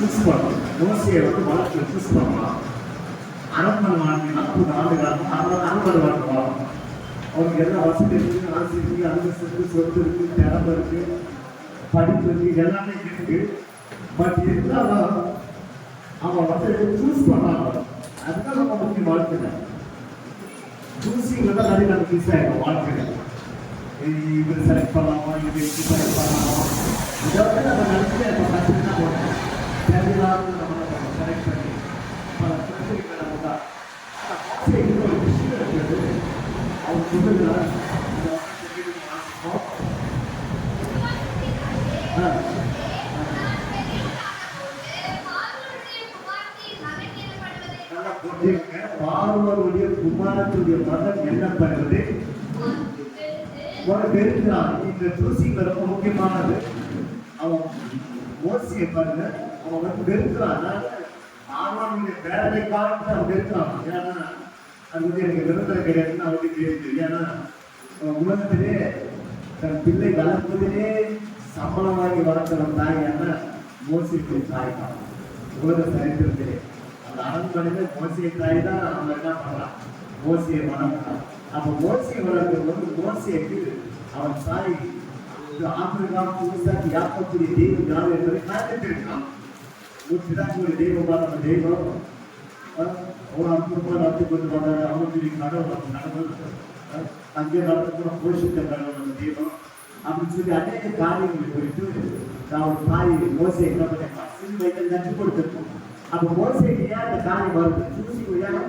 Choose பண்ணலாம். மோசையை வந்து வாழ்க்கையை சூஸ் பண்ணலாம். அரண்மனை வாழ்க்கை 40 ஆண்டு காலம் அரண்மனை வாழ்க்கை வாழலாம். அவருக்கு எல்லா வசதி இருக்கு, ஆசை இருக்கு, அந்தஸ்து இருக்கு, சொத்து இருக்கு, திறமை இருக்கு, படிப்பு இருக்கு, எல்லாமே இருக்கு. பட் இருந்தாலும் அவன் வந்து சூஸ் பண்ணாங்க. அதுதான் நம்ம முக்கிய வாழ்க்கை. சூஸிங்ல தான் நிறைய நமக்கு மிஸ் ஆகிடும் வாழ்க்கையில. இவர் செலக்ட் பண்ணலாமா, இது செலக்ட் பண்ணலாமா, இதை வந்து நம்ம நினைச்சு நம்ம கற்றுக்கிட்டா போகணும். தேவையில்லாத நம்ம செலக்ட் பண்ணி பல பிரச்சனைகளை நம்ம தான் ஒரு விஷயம் இருக்கிறது. அவர் சொல்லுகிறார் பார்வனுடைய குமாரத்துடைய மகன் என்ன பண்ணுவது வெறுக்கிறான். இந்த சூசிங்க ரொம்ப முக்கியமானது. அவன் மோசியை பாருங்க, அவன் வந்து வெறுக்கிறான். பார்வனுடைய வேலை காலத்துல அவன் வெறுக்கிறான். ஏன்னா அது வந்து எனக்கு விருந்தரை கிடையாதுன்னு அவனுக்கு தெரியுது. ஏன்னா உலகத்திலே தன் பிள்ளை வளர்ப்பதிலே சம்பளம் வாங்கி வளர்க்கிற தாய் என்ன மோசிக்கு தாய் தான். உலக சரித்திரத்திலே அந்த அரண்மனையில மோசிய தாய் தான் அவன் என்ன பண்றான், மோசியை வளர்க்கிறான். அப்ப மோசியை வளர்க்கிறது வந்து மோசியக்கு அவன் தாய் ஆப்பிரிக்காவும் புதுசாக யாக்கக்கூடிய தெய்வம் யார் என்பதை காத்திருக்கான். ஒரு தெய்வமா நம்ம தெய்வம் ஒரு அற்புதமா நடத்தி கொண்டு வந்தாரு. அவனுடைய கடவுள் நடந்தது அங்கே நடத்த போஷித்த கடவுள் நம்ம தெய்வம் அப்படின்னு சொல்லி அநேக காரியங்களை குறித்து நான் தாய் மோசை என்ன பண்ணிருக்கான், சிறு வயதில் நச்சு கொடுத்துருக்கோம். அப்ப மோசைக்கு ஏன் அந்த காரியம் வருது, சூசிக்கு ஏன்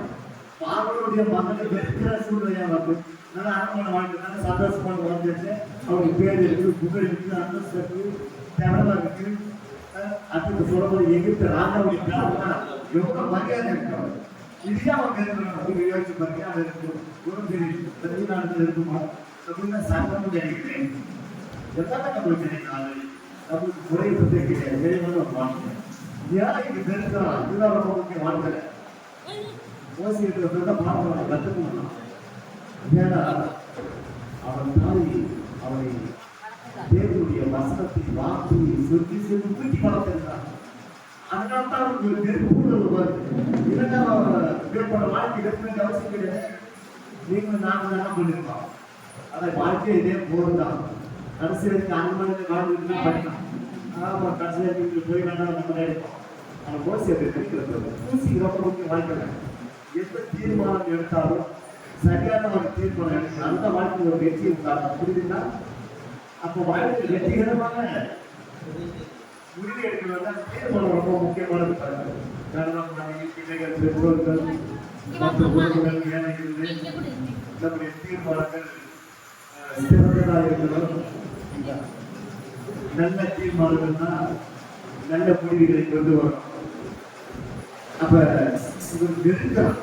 பார்வனுடைய மகனை வெறுக்கிற சூழ்நிலையா வருது. நல்லா அரண்மனை வாழ்க்கை சந்தோஷமான வாழ்ந்துச்சு. அவருக்கு பேர் இருக்கு, புகழ் இருக்கு, அந்தஸ்து இருக்கு, திறமை இருக்கு. அதுக்கு சொல்லும்போது எகிப்து ராஜாவுடைய பிரார்த்தனை எவ்வளவு மரியாதை இருக்கு. இதுதான் அவங்க யோசிச்சு பாருங்க. அது இருக்கு ஒரு பெரிய தமிழ்நாட்டில் இருக்குமா அப்படின்னா சங்கமும் நினைக்கிறேன். எல்லாமே நம்மளுக்கு நினைக்கிறாங்க. நம்மளுக்கு குறைவு கிடையாது. வெளியே வாழ்க்கை ஏன் இது பெருக்கலாம். இதுதான் ரொம்ப முக்கியம் வாழ்க்கை. மோசியத்தை பார்க்கலாம், கற்றுக்கணும். ஏன்னா அவன் தாய் அவனை தேவனுடைய வசனத்தை வார்த்தை சொல்லி சொல்லி ஊட்டி வளர்த்திருந்தான். அதனால தான் அவனுக்கு ஒரு நெருப்புணர்வு வருது. இல்லைன்னா வேறுபட வாழ்க்கை வெறுப்பு அவசியம் கிடையாது. நீங்களும் நாங்கள் தானே பண்ணிருக்கோம். அதை வாழ்க்கை இதே போதுதான். கடைசிக்கு அந்த மாதிரி வாழ்க்கை படிக்கலாம். ஆனால் கடைசி போய் வேண்டாம் நம்ம நினைப்போம். அவன் மோசியத்தை தெரிகிறது. ஊசி ரொம்ப முக்கிய வாழ்க்கை. எந்த தீர்மானம் எடுத்தாலும் சரியான ஒரு தீர்மானம் எடுக்கணும். அந்த வாழ்க்கை ஒரு வெற்றி உண்டாகும். புரியுதுன்னா அப்போ வாழ்க்கை வெற்றிகரமான உறுதி எடுக்கிறது அந்த தீர்மானம் ரொம்ப முக்கியமானது. கணவன் மனைவி பிள்ளைகள் பெற்றோர்கள் மற்ற உறவுகள் ஏனைகள் நம்முடைய தீர்மானங்கள் சிறந்ததாக இருக்கணும். நல்ல தீர்மானங்கள்னா நல்ல முடிவுகளை கொண்டு வரும். அப்ப வெறுக்கலாம்.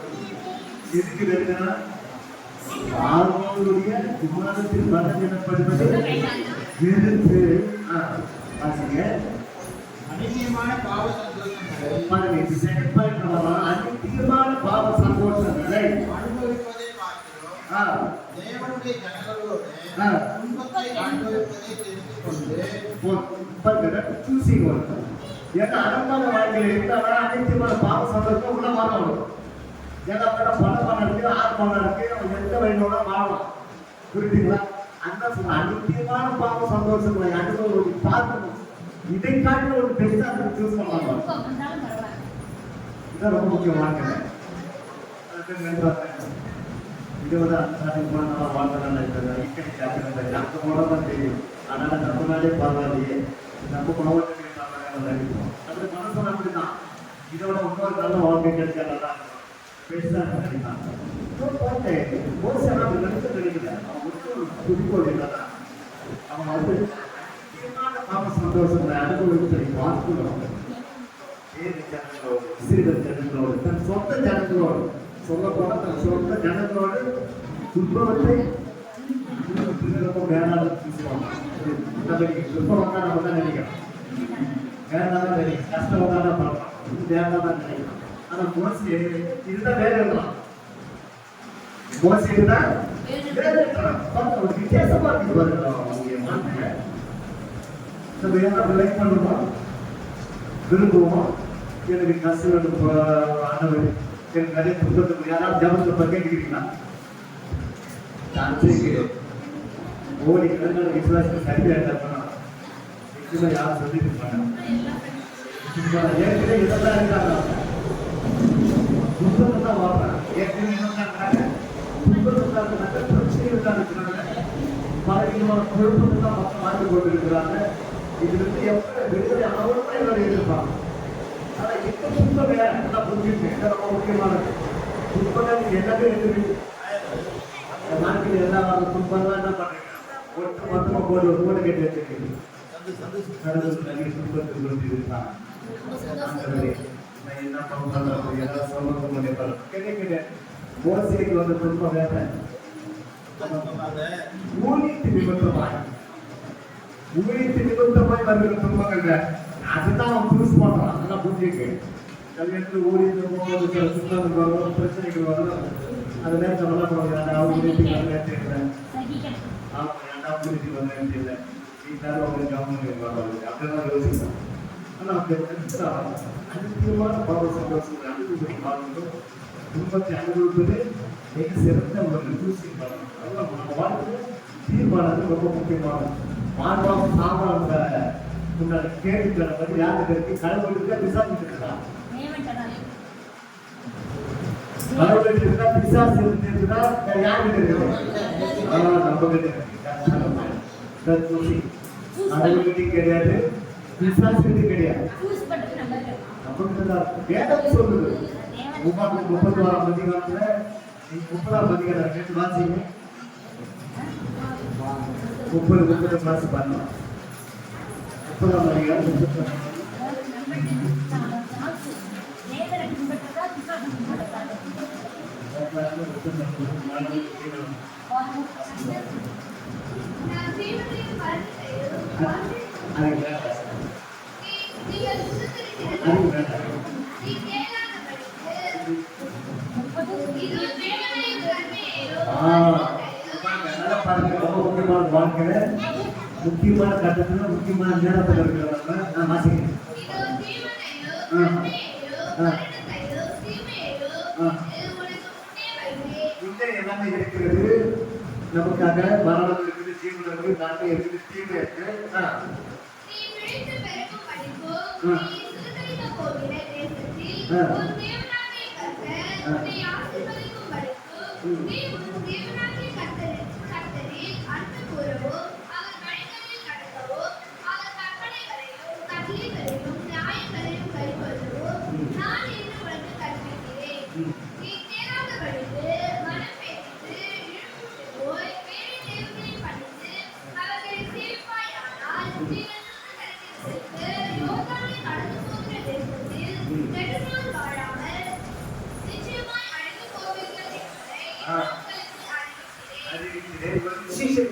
எதுக்கு வெறுக்கனா பார்வனுடைய குமாரத்தின் மகன் எனப்படுவது வெறுப்பு. வாசிங்க. அநித்தியமான பாவ சந்தோஷங்களை அனுபவிப்பதை பார்க்கிறோம். தேவனுடைய ஜனங்களோடு துன்பத்தை அனுபவிப்பதை தெரிந்து கொண்டு ஏன்னா அரண்மனை வாழ்க்கையில் இருந்தாலும் அனைத்துமான பாவ சந்தோஷம் உள்ள வாழணும். ஏன்னா பணம் இருக்கு, ஆத்மம் இருக்கு, அவன் எந்த வழியோட வாழலாம். புரியுதுங்களா? அந்த அனைத்தியமான பாவ சந்தோஷங்களை அனுபவம் பார்க்கணும். இதை காட்டி ஒரு பெருசா சூஸ் பண்ணலாம். இதான் ரொம்ப முக்கியமான தெரியும். அதனால நம்ம நாளே பரவாயில்லையே, நம்ம மாவட்டத்திலே நினைப்போம். அப்படி மனசு அப்படிதான். இதோட இன்னொரு நல்ல வாழ்க்கை கிடைச்சாதான் பெருசா நினைக்கிறாங்க. நினைக்கல அவன் குறிக்கோள் இல்லைதான். அவன் வந்து சந்தோஷங்களை அனுபவித்து பார்க்கிறோம். ஏழு ஜனங்களோடு, சிறுவர் ஜனங்களோடு, தன் சொந்த ஜனங்களோடு, சொல்லப்போன தன் சொந்த ஜனங்களோடு துன்பத்தை வேணாலும் பேசுவாங்க. துன்பம் வந்தா நம்ம தான் நினைக்கிறோம், வேணாம் தான் நினைக்கிறோம், கஷ்டம் வந்தா தான் பார்க்கலாம், வேணாம் தான் நினைக்கிறோம். ஆனா மோசி இதுதான் வேலை இருக்கலாம். மோசி தான் வேலை இருக்கலாம். ஒரு வித்தியாசமா இருக்கு பாருங்க. அவங்க வாழ்க்கை நம்ம என்ன லைக் பண்ணுறோம். விரும்புவோம். எனக்கு கஷ்டம் ஆண்டவர் எனக்கு நிறைய துன்பத்துக்கு யாராவது ஜபத்தை கேட்டுக்கிறீங்களா? சான்ஸே கிடையாது. கோடி கணக்கான விசுவாசம் சரியாக நிச்சயமா யாரும் சொல்லிட்டு இருப்பாங்க. ஏற்கனவே இதெல்லாம் இருக்காங்க, துன்பத்தை தான் வாழ்றாங்க. ஏற்கனவே இருந்தாங்க துன்பத்துக்காக பிரச்சனைகளுக்காக இருக்கிறாங்க, பலவிதமான குழப்பத்தை தான் மக்கள் வாழ்ந்து கொண்டு இருக்கிறாங்க. இதுல இருந்து எப்ப விடுதலை அவர்களும் என்னோட எதிர்ப்பாங்க. ஆனா இப்ப துன்பம் வேற நல்லா புரிஞ்சுட்டு ரொம்ப முக்கியமானது. துன்பங்கள் எல்லாமே இருக்குது. நாட்டில் எல்லா துன்பம்லாம் என்ன பண்றீங்க? ஒட்டு மொத்தமா போட்டு கேட்டு வச்சிருக்கீங்க. துன்பத்துக்கு இருக்காங்க. என்ன பண்றது? ஏதாவது சொல்ல கிடைக்கிற மோசைக்கு வந்து துன்பம் வேற. ஊழியத்து நிமித்தமாய் வருகிற துன்பங்கள் வேற. அதுதான் அவன் புதுசு பண்றான். அதெல்லாம் புரிஞ்சுக்கு கல்யாணத்துல ஊழியத்து போகும்போது சில சுத்தம் வரும், பிரச்சனைகள் வரும். அது நேரத்தில் நல்லா பண்ணுவாங்க. அவங்க ஊழியத்துக்கு வந்து நேரத்தில் ஆமா ஏன்டா ஊழியத்துக்கு வந்து நேரத்தில் வீட்டாரும் அவங்க கவர்மெண்ட் வருவாங்க. அப்படிதான் யோசிக்கலாம். ஆனால் அப்படி அனுபவமான பாவ சந்தோஷங்களை அனுபவிப்பதை பார்க்கணும். துன்பத்தை அனுபவிப்பது மிக சிறந்த ஒரு தூசி காலம். அதெல்லாம் நம்ம வாழ்க்கையில் தீர்மானது ரொம்ப முக்கியமானது. மாணவம் சாமான் முன்னாடி கேள்விக்கான பற்றி யாருக்கு இருக்கு? கடவுளுக்கு விசாரிச்சுட்டு இருக்கலாம். கடவுளுக்கு இருந்தா பிசாசு இருக்குன்னா யாருக்கு இருக்கு? நம்ம கிட்ட கடவுளுக்கு கிடையாது, பிசாசு கிடையாது. வேதம் சொல்லுது 36ஆம் அதிகாரத்துல 30ஆம் அதிகாரம் கேட்டு வாசிங்க. 30 வாசி பண்ணலாம். 30ஆம் அதிகாரம் வாழ்க்கையில முக்கியமான கட்டத்துல முக்கியமான நேரத்தில் இருக்கிறவங்க நான் வாசிக்கிறேன். எல்லாமே இருக்கிறது நமக்காக. மரணம் இருக்குது, ஜீவன் இருக்குது, நன்மை இருக்குது, தீமை இருக்கு.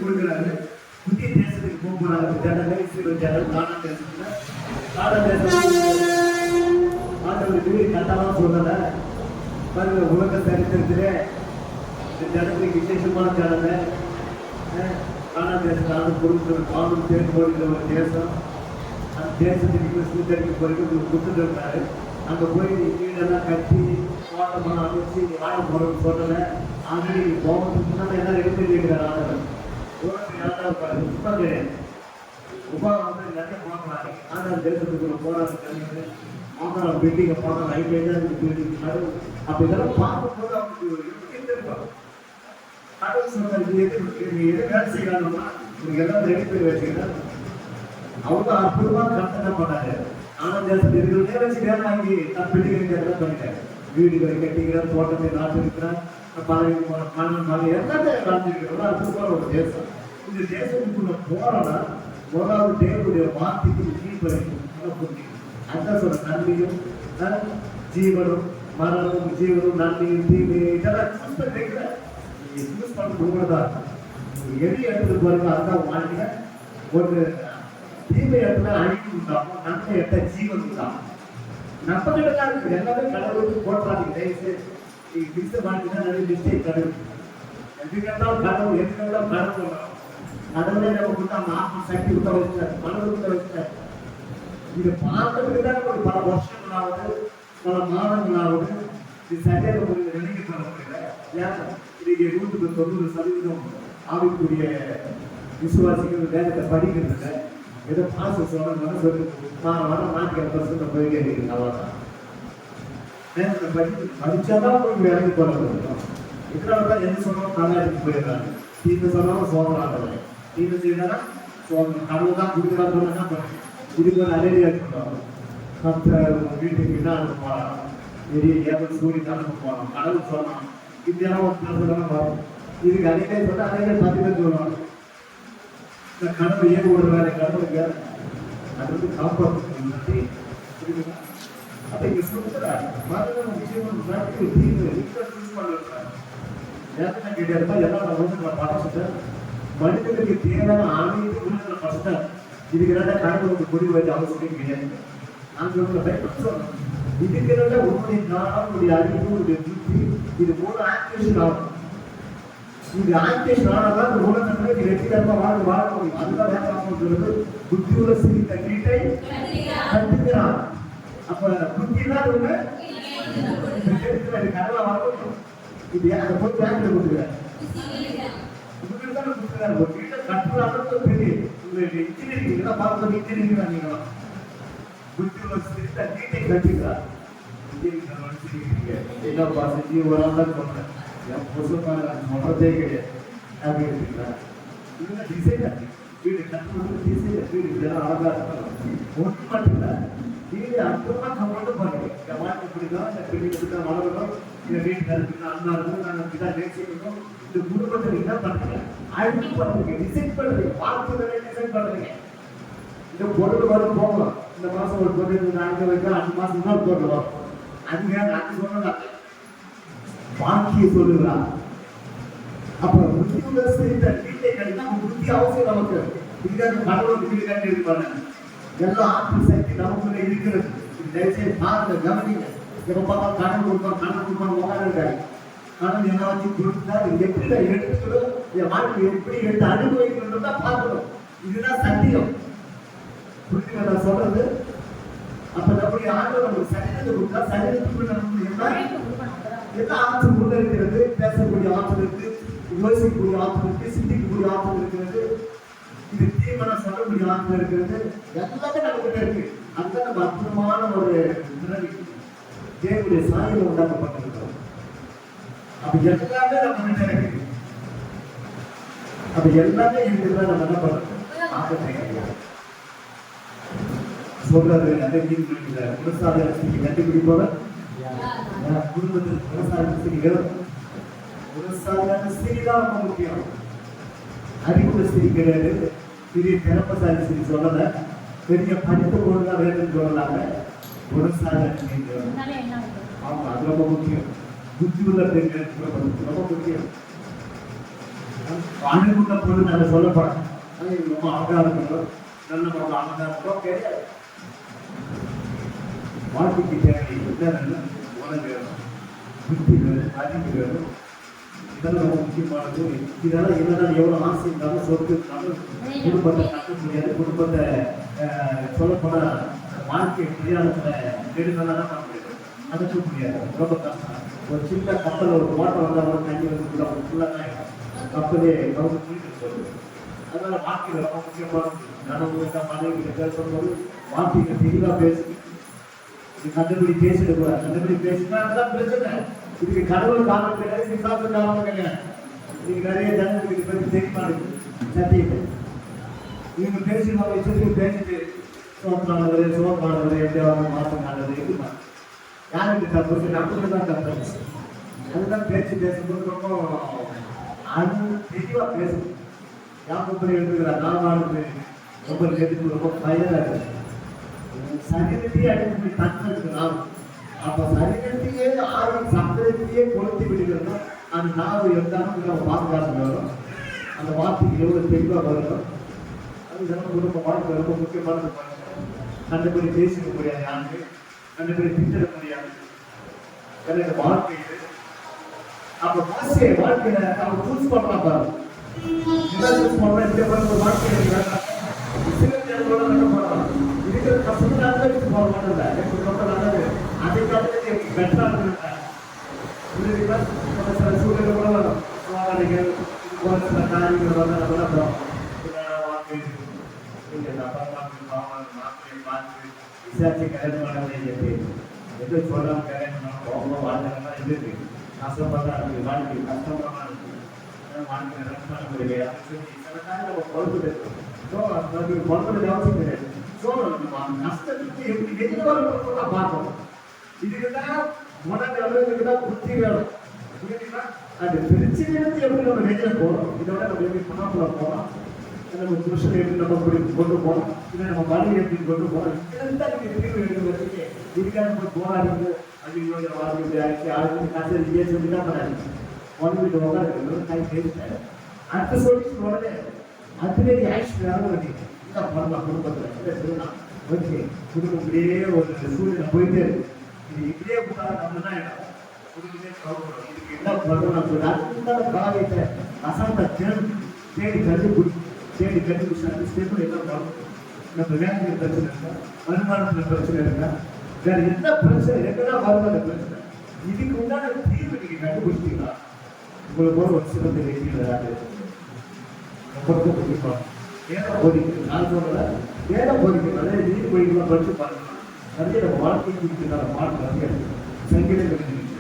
கொடுக்கிறாரு. புதிய தேசத்துக்கு போகிறாங்க. கட்டாலாம் சொல்லல பாருங்க. உலக சரித்திரத்திலே இந்த ஜனத்துக்கு விசேஷமான ஜனமே காணா தேசம் பொருட்கள் காணும் தேர்ந்து போடுகிற ஒரு தேசம். அந்த தேசத்துக்கு சுத்தரிக்க போறதுக்கு கொடுத்துட்டு இருக்காரு. அங்கே போய் வீடெல்லாம் கட்டி தோட்டமாக அமைச்சு வாழ போகிறோம்னு சொல்லல. ஆல்ரெடி போகிறதுக்கு முன்னாடி எல்லாம் ரெடி பண்ணி வைக்கிறார் ஆண்டவர். உலகத்துக்கு யாராவது பாரு உப்பா கிடையாது. உப்பா வந்து நிறைய போகிறாங்க. ஆனால் தேசத்துக்குள்ள போராட்டம் ஆந்திரா பில்டிங்கை பார்க்க ரைட்லேயே தான் பில்டிங் நடுவு. அப்படி இதெல்லாம் பார்க்கும்போது அவங்களுக்கு தெரியும். கடவுள் சொன்னார் எது வேலை செய்யலாம்னா நீங்கள் எல்லாம் ரெடி பண்ணி வச்சுக்கிறேன். அவங்க அற்புதமாக கட்டணம் பண்ணாரு. ஆனால் தேசத்தில் இருக்கிறதே வச்சு வேலை வாங்கி நான் பில்டிங் எல்லாம் பண்ணிட்டேன். வீடுகளை கட்டிக்கிறேன், தோட்டத்தை நாட்டு இருக்கிறேன், பழைய எல்லாமே காமிச்சிருக்கிறோம். அற்புதமான ஒரு தேசம். இந்த தேசத்துக்குள்ள போறோம்னா முதலாவது தேவனுடைய வார்த்தைக்கு கீழ்ப்படைக்கும் புரிஞ்சுக்கணும். அதான் சொல்ற நன்மையும் ஜீவனும் மரணமும் ஜீவனும் நன்மையும் தீமையும் இதெல்லாம் யூஸ் பண்ணுறதுதான். எது எடுத்து பாருங்க. அதுதான் வாழ்க்கை. ஒரு தீமை இடத்துல அழிவு உண்டாகும், நன்மை இடத்த ஜீவன் உண்டாகும். நம்ம கிட்டதான் இருக்கு. எல்லாமே கடவுளுக்கு போட்டாங்க. தயவுசெய்து வாழ்க்கைதான் நிறைய மிஸ்டேக் கடவுள். எதுக்கெல்லாம் கடவுள் எதுக்கெல்லாம் கடவுள் கடவுளே நம்ம கொடுத்தா ஆத்ம சக்தி விட்ட வச்சார், மனது விட்ட வச்சார். இது பார்க்கறதுக்கு தான் ஒரு பல வருஷங்களாவது பல மாதங்களாவது இது சரியாக ஒரு நினைக்கப்பட முடியல. ஏன் இன்னைக்கு 190% ஆவிக்குரிய விசுவாசிகள் வேதத்தை படிக்கிறது இல்லை. ஏதோ பாச சொல்லணும்னு சொல்லி வர நாட்கள் பர்சன்ட் போயிட்டே இருக்குது. அவ்வளோதான் வேதத்தை படிச்சாதான் உங்களுக்கு வேலைக்கு போட முடியும். இதனால தான் எந்த சொன்னாலும் கலாய்ச்சிட்டு போயிடுறாங்க. தீர்ந்து சொன்னாலும் சோதனை தீர்ந்து செய்யறா சோதனை கடவுள் தான் கொடுக்குறாங்க. என்ன பண்ணுங்க இதுக்கு ஒரு அலேரியா சொல்லுவாங்க. மற்ற வீட்டுக்கு என்ன போகலாம் பெரிய ஏதோ சூரியன் அனுப்ப போகலாம். கடவுள் சொல்லலாம் இந்தியாவும் ஒரு பிரசனம் வரும். இதுக்கு அநேக சொல்ல அநேக 10 பேர் சொல்லுவாங்க. இந்த கடவுள் ஏன் ஒரு வேலை கடவுளுக்கு அது வந்து காப்பாற்று. அப்ப இங்க சொல்லுறாரு மரணம் விஷயம் கேட்டா எல்லாம் பார்த்துட்டேன். மனிதனுக்கு தேவையான ஆணையத்தை உள்ள படுத்தேன். இதுக்கு கடவுளுக்கு முடிவு வைத்து அவசியம் கிடையாது. நான் சொல்றேன் இதுக்கு உன்னுடைய ஞானம், உன்னுடைய அறிவு, உன்னுடைய புத்தி இது 3 ஆக்டிவேஷன் ஆகும். இது ஆக்டிவேஷன் ஆனாதான் இந்த உலகத்துல வெற்றிகரமா வாழ முடியும். அதுதான் வேண்டாம் சொல்றது புத்தி உள்ள சிறி தண்ணீட்டை கட்டுகிறான். அப்ப புத்தி தான் ஒண்ணு கடவுளை வளர்க்கணும். இது அந்த பொறுத்து வேண்டிய கொடுக்குறேன் உங்களுக்கு தான் கொடுக்குறாரு. ஒரு வீட்டை கட்டுறாங்க பெரிய இன்ஜினியரிங் இதெல்லாம் பார்த்து இன்ஜினியரிங் வாங்கிக்கலாம். புத்தி உள்ள சிறி தண்ணீட்டை கட்டுகிறார். என்ன பாசி ஒரு ஆள் சொன்னேன் என் புதுசாக சொல்றதே கிடையாது. டிசைன் வீடு கட்டுறது டிசைன் வீடு இதெல்லாம் அழகா இருக்கும். ஒன்று மட்டும் இல்லை வீடு அற்புதமாக கம்ப்ளீட் பண்ணுங்க. இந்த வாழ்க்கை இப்படிதான் இந்த பிள்ளைங்களுக்கு தான் வளரணும். இந்த வீட்டுக்கு அண்ணா இருக்கணும். நாங்கள் இப்படிதான் நேசிக்கணும். இந்த குடும்பத்தை என்ன பண்ணுறீங்க அழுத்தி பண்ணுறீங்க டிசைன் பண்ணுறீங்க பார்த்து டிசைன் பண்ணுறீங்க. இந்த பொருள் வரும் போகலாம். இந்த மாதம் ஒரு பொருள் 4 வைக்கலாம். 5 மாதம் இன்னொரு பொருள் வரும். அது அது சொன்னா பாக்கிய சொல்லுகிறார். அப்ப புத்தி உள்ள செய்த வீட்டை கட்டினா புத்தி அவசியம் நமக்கு. இதுக்காக கடவுளுக்கு வீடு கட்டி இருப்பாங்க. எல்லா ஆற்று சக்தி நமக்குள்ள இருக்கிறது. தயவுசெய்து பாருங்க கவனிங்க. எப்ப பார்த்தா கடன் கொடுப்பான் உட்கார இருக்காரு. கடன் என்ன வச்சு கொடுத்தா எப்படி எடுத்துக்கணும், என் வாழ்க்கை எப்படி எடுத்து அனுபவிக்கணும்னு தான் பார்க்கணும். இதுதான் சத்தியம். புரிஞ்சுங்க நான் சொல்றது. அப்ப நம்முடைய ஆண்டு நமக்கு சரீரத்தை கொடுத்தா சரீரத்துக்கு நமக்கு எல்லா ஆற்றல் உள்ள இருக்கிறது. பேசக்கூடிய ஆற்றல் இருக்கு, யோசிக்கக்கூடிய ஆற்றல் இருக்கு, சிந்திக்கக்கூடிய ஆற்றல் இருக்கிறது. இது தீர்மானம் சொல்லக்கூடிய ஆற்றல் இருக்கிறது. எல்லாமே நம்ம கிட்ட இருக்கு. அதுதான் நம்ம அற்புதமான ஒரு பிறவி தேவனுடைய சாயல உண்டாக்கப்பட்டிருக்கிறோம். அப்ப எல்லாமே நம்ம கிட்ட இருக்கு. அப்ப எல்லாமே இருக்கிறதா நம்ம என்ன பண்றோம் சொல்றாரு. நிறைய விவசாயத்துக்கு கண்டுபிடிப்போட குடும்பத்தில் விவசாய ஸ்திரிதான் ரொம்ப முக்கியம். அறிவுள்ள ஸ்திரி கிடையாது. பெரிய திறமசாலி ஸ்திரி சொல்லல. பெரிய படித்த பொருள்தான் வேணும்னு சொல்லலாங்க. விவசாய ஆமா அது ரொம்ப முக்கியம். புத்தி உள்ள பெண்கள் ரொம்ப முக்கியம். அணுகுள்ள பொருள் நாங்கள் சொல்லப்படும். ரொம்ப அழகா இருக்கணும். நல்ல அழகா இருக்கணும் கிடையாது. வாழ்க்கைக்கு தேவை என்ன உணவு வேணும், புத்தி வேணும், அறிவு வேணும். இதெல்லாம் ரொம்ப முக்கியமானது. இதெல்லாம் என்னதான் எவ்வளவு ஆசை இருந்தாலும் சொத்து இருந்தாலும் குடும்பத்தை கட்ட முடியாது. குடும்பத்தை சொல்லப்போனா வாழ்க்கை பிரயாணத்துல நெடுநாளாக பண்ண முடியாது, நடக்க முடியாது. ரொம்ப கஷ்டம். ஒரு சின்ன கப்பல் ஒரு ஓட்டம் வந்தாலும் தண்ணி வந்து ஃபுல்லாக கப்பலே கவுந்து குளிக்க சொல்லுது. அதனால வாழ்க்கையில் ரொம்ப முக்கியமானது. கனவு மனைவி பேசும்போது வார்த்தைகளை தெளிவாக பேசுது. இது கண்டுபிடி பேசிட்டு கூட கண்டுபிடி பேசினா அதுதான் பிரச்சனை. இதுக்கு கடவுள் காரணம் கிடையாது, விசாச காரணம் கிடையாது. நீங்க நிறைய ஜனங்களுக்கு இதை பற்றி தெரியுமானது சத்தியத்தை இவங்க பேசினாலும் விஷயத்துக்கு பேசிட்டு சோதனானது எப்படியாவது மாற்றம் நல்லது இருக்குமா யாருக்கு தப்பு நமக்கு தான் தப்பு. அதுதான் பேசும்போது ரொம்ப அது தெளிவா பேசணும். யாப்படி எழுதுகிறார் நாலு ரொம்ப கேட்டு ரொம்ப பயனா இருக்கு. சரீரத்தையே அடிப்படை தன்மை நாம். அப்ப சரீரத்தையே ஆளும் சம்பளத்தையே கொளுத்தி விடுகிறோம்னா அந்த நாவு இருந்தாலும் நம்ம பாதுகாப்பு வரும். அந்த வார்த்தைக்கு எவ்வளவு தெளிவாக வரணும். அது நம்ம குடும்ப வாழ்க்கை ரொம்ப முக்கியமானது. கண்டுபடி பேசிக்க முடியாது, யாருக்கு கண்டுபடி திட்டிட முடியாது. எனக்கு வாழ்க்கை இது. அப்ப மோசே வாழ்க்கையில நம்ம சூஸ் பண்ணலாம் பாருங்க. சூஸ் பண்ணலாம் இந்த வாழ்க்கை இருக்கிற கஷ்டம் பண்ணல ரொம்ப நல்லது அதை காலத்துல பெட்டரா இருக்கு புரியுதுங்களா நம்ம சில சூழ்நிலை கூட வரும் சோதனைகள் போல சில காரியங்கள் வந்து அதெல்லாம் மாப்பிள்ளையை பார்த்து விசாரிச்சு கல்யாணம் பண்ண எது சொல்லாம கல்யாணம் பண்ணணும் அவ்வளோ வாழ்க்கை இருக்கு கஷ்டமா தான் இருக்கு வாழ்க்கை கஷ்டமா இருக்கு வாழ்க்கை ரன் பண்ண முடியல சில காரியம் நம்ம பொறுப்பு பொறுப்புடைய அவசியம் கிடையாது நஷ்டத்துக்கு எப்படி எதிர்வாக பார்க்கணும் இதுக்குதான் உனக்கு தான் புத்தி வேணும் புரியுதுங்களா அது பிரச்சனையிலிருந்து எப்படி நம்ம வெளியில போறோம் இதோட நம்ம எப்படி பணப்புல போறோம் நம்ம புருஷனை எப்படி நம்ம கொண்டு போறோம் இதை நம்ம மனைவி எப்படி கொண்டு போறோம் இதுதான் நீங்க தீர்வு எடுக்கிறதுக்கு இதுக்காக நம்ம போராடுறது அது வாழ்க்கை ஆயிடுச்சு ஆளுக்கு காசு இதே சொல்லி தான் பண்ணாங்க ஒன் வீட்டு உட்காந்து கை கேட்டு அடுத்த சொல்லி உடனே அதுவே ஆயிடுச்சு வேணும் இந்த பண்ணலாம் குடும்பத்துல ஓகே குடும்பம் இப்படியே ஒரு சூழ்நிலை போயிட்டே இருக்கு இது இப்படியே போட்டாலும் நம்ம தான் குடும்பமே கவலைப்படும் இதுக்கு என்ன பண்ணணும் சொல்லி அதுக்குண்டான காரியத்தை அசாந்த தேடி கண்டுபிடிச்சா ஸ்டேபிள் என்ன ப்ராப்ளம் நம்ம வேலையில் பிரச்சனை இருக்கா வருமானத்தில் பிரச்சனை இருக்கா வேற என்ன பிரச்சனை எங்கதான் வருமான பிரச்சனை இதுக்கு உண்டான தீர்வு நீங்க கண்டுபிடிச்சிட்டீங்களா உங்களை போல ஒரு சிறந்த வெற்றியாரு பொறுப்பு கொடுப்பாங்க வேலை போதிக்கு நான் சொல்றத வேலை போதிக்கு நிறைய நீர் போய்க்கலாம் படிச்சு பாருங்க நிறைய நம்ம வாழ்க்கைக்கு இருக்கிற மாற்றம் நிறைய சங்கீதங்கள் இருக்கிறது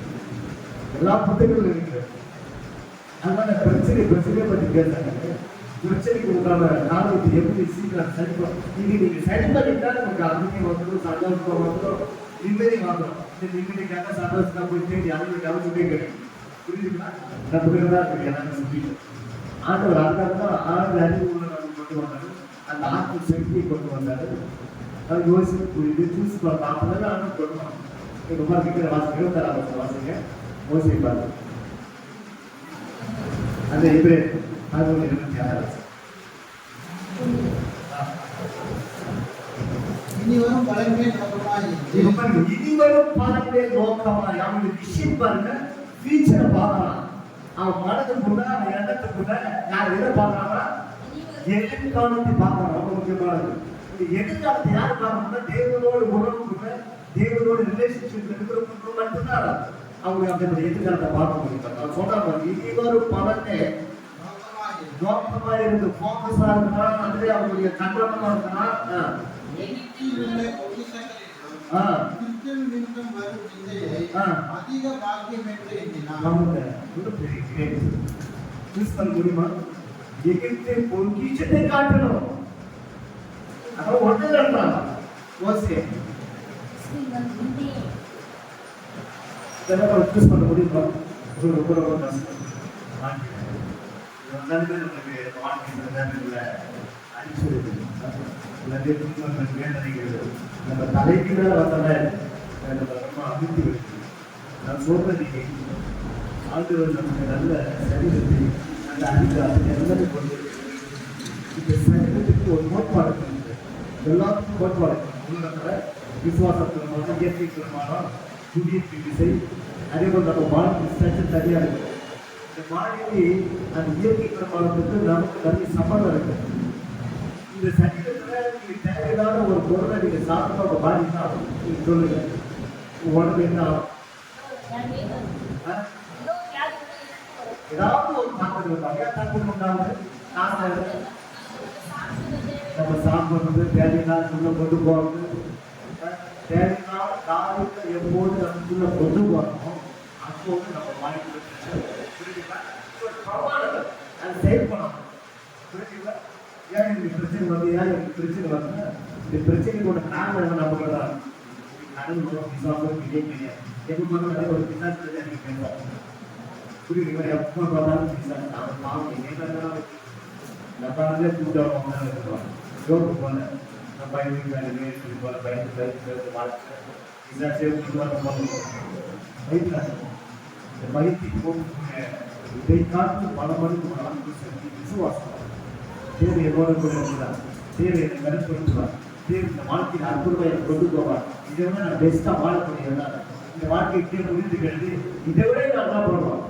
எல்லா புத்தகங்களும் இருக்கிறது அதனால பிரச்சனையை பற்றி கேட்டாங்க பிரச்சனைக்கு உண்டான காரணத்தை எப்படி சீக்கிரம் சரி இது நீங்க சரி பண்ணிட்டா நமக்கு அமைதி வந்துடும் சந்தோஷம் வந்துடும் நிம்மதி வாங்கணும் இந்த நிம்மதிக்காக சந்தோஷம் போய் தேடி அமைதிக்கு அவசியமே கிடைக்கும் புரியுதுங்களா நமக்கு தான் இருக்கு எல்லாமே சொல்லிட்டு ஆண்டவர் அதுக்காக தான் 6 அறிவு உள்ள கொண்டு வந்தாரு அந்த ஆத்ம சக்தியை கொண்டு வந்தாரு அது யோசிப்பு புரியுது சூஸ் பண்ணலாம் அப்பதான் ஆண்டவர் கொண்டு வந்தாங்க ரொம்ப கிட்ட வாசிக்க 26 வாசிங்க யோசிப்பாரு அந்த இப்ரே அது 26 இனிவரும் பலன்களே நோக்கமாய் இனிவரும் பலன்களே நோக்கமாய் அவங்க விஷயம் பாருங்க ஃபியூச்சரை பார்க்கலாம் அவன் மனதுக்குள்ள அவன் எண்ணத்துக்குள்ள யார் எதை பார்க்கறாங்களா எதிர்காலத்தை பார்க்கறாங்க ரொம்ப முக்கியமானது இந்த எதிர்காலத்தை யார் பார்க்கணும்னா தேவனோடு உறவுக்குள்ள தேவனோட ரிலேஷன்ஷிப்ல இருக்கிறவங்க மட்டும்தான் அவங்க அந்த எதிர்காலத்தை பார்க்க முடியும் நான் சொல்றாங்க இனிவரும் பலனே நோக்கமா இருந்து போக்கஸா இருக்கா அதுவே அவங்களுடைய கண்ட்ரோலமா இருக்கா அதிக பாக்கியம் என்று எண்ணினார் முடியுமா எகிப்தை பொக்கிஷத்தை காட்டணும் அவன் ஒன்றுதான் ஓசே சூஸ் பண்ண முடியுமா ரொம்ப ரொம்ப கஷ்டம் நம்ம தலைக்கு மேல வந்தால நம்ம ரொம்ப அமைதி இருக்கு நான் சொல்றது ஆண்டவர் நமக்கு நல்ல சரீரத்தை நல்ல அதிகாரத்தை எல்லாமே கொண்டு இந்த சரீரத்துக்கு ஒரு கோட்பாடு இருக்கு எல்லாத்துக்கும் கோட்பாடு உலகத்துல விசுவாசத்திற்கான இயற்கைக்குமான புதிய திசை அதே போல் நம்ம வாழ்க்கை ஸ்ட்ரக்சர் சரியா இருக்கு இந்த வாழ்க்கை அந்த இயற்கை பிரமாணத்துக்கு நமக்கு நிறைய சம்மந்தம் இருக்கு இந்த சரீரத்துல நீங்க தேவையில்லாத ஒரு பொருளை நீங்க சாப்பிட்டா உங்க பாடி தான் நீங்க சொல்லுங்க உடம்பு என்ன ஏதாவது ஒரு தாக்கம் இருப்பாங்க தாக்கம் உண்டாவது நம்ம சாப்பிடுறது தேவையில்லாத கொண்டு போறது தேவையில்லாத காரியத்தை எப்போது நமக்குள்ள கொண்டு போறோமோ அப்போது நம்ம வாய்ப்பு அது சேவ் பண்ணணும் புரியுதுங்களா ஏன் எனக்கு பிரச்சனை வருது ஏன் எனக்கு பிரச்சனை வருதுன்னா இந்த பிரச்சனையோட காரணம் நமக்கு தான் கடவுள் விசுவாசம் கிடையாது எப்போ பார்த்தாலும் ஒரு பிசாசு எனக்கு பேசுவாங்க புரியுதுங்களா எப்போ பார்த்தாலும் பிசாசு அவன் பாவம் என்ன நம்பாலே கூட்டம் இருப்பாங்க யோகு போல நம்ம பயந்து வேலையே போல பயந்து வாழ்க்கை பிசாசே இந்த பயத்தை போகக்கூடிய இதை காட்டு பல மணிக்கு வளர்ந்து செஞ்சு விசுவாசம் தேவை என்னோட கூட இருக்கிறார் தேவை என்னை கருத்துவார் தேவை இந்த வாழ்க்கையில் அற்புதமாக என்னை கொண்டு போவார் இதை விட நான் பெஸ்ட்டாக வாழக்கூடியதான் இந்த வாழ்க்கை இப்படியே முடிந்து கருது இதை விட நல்லா போடுவோம்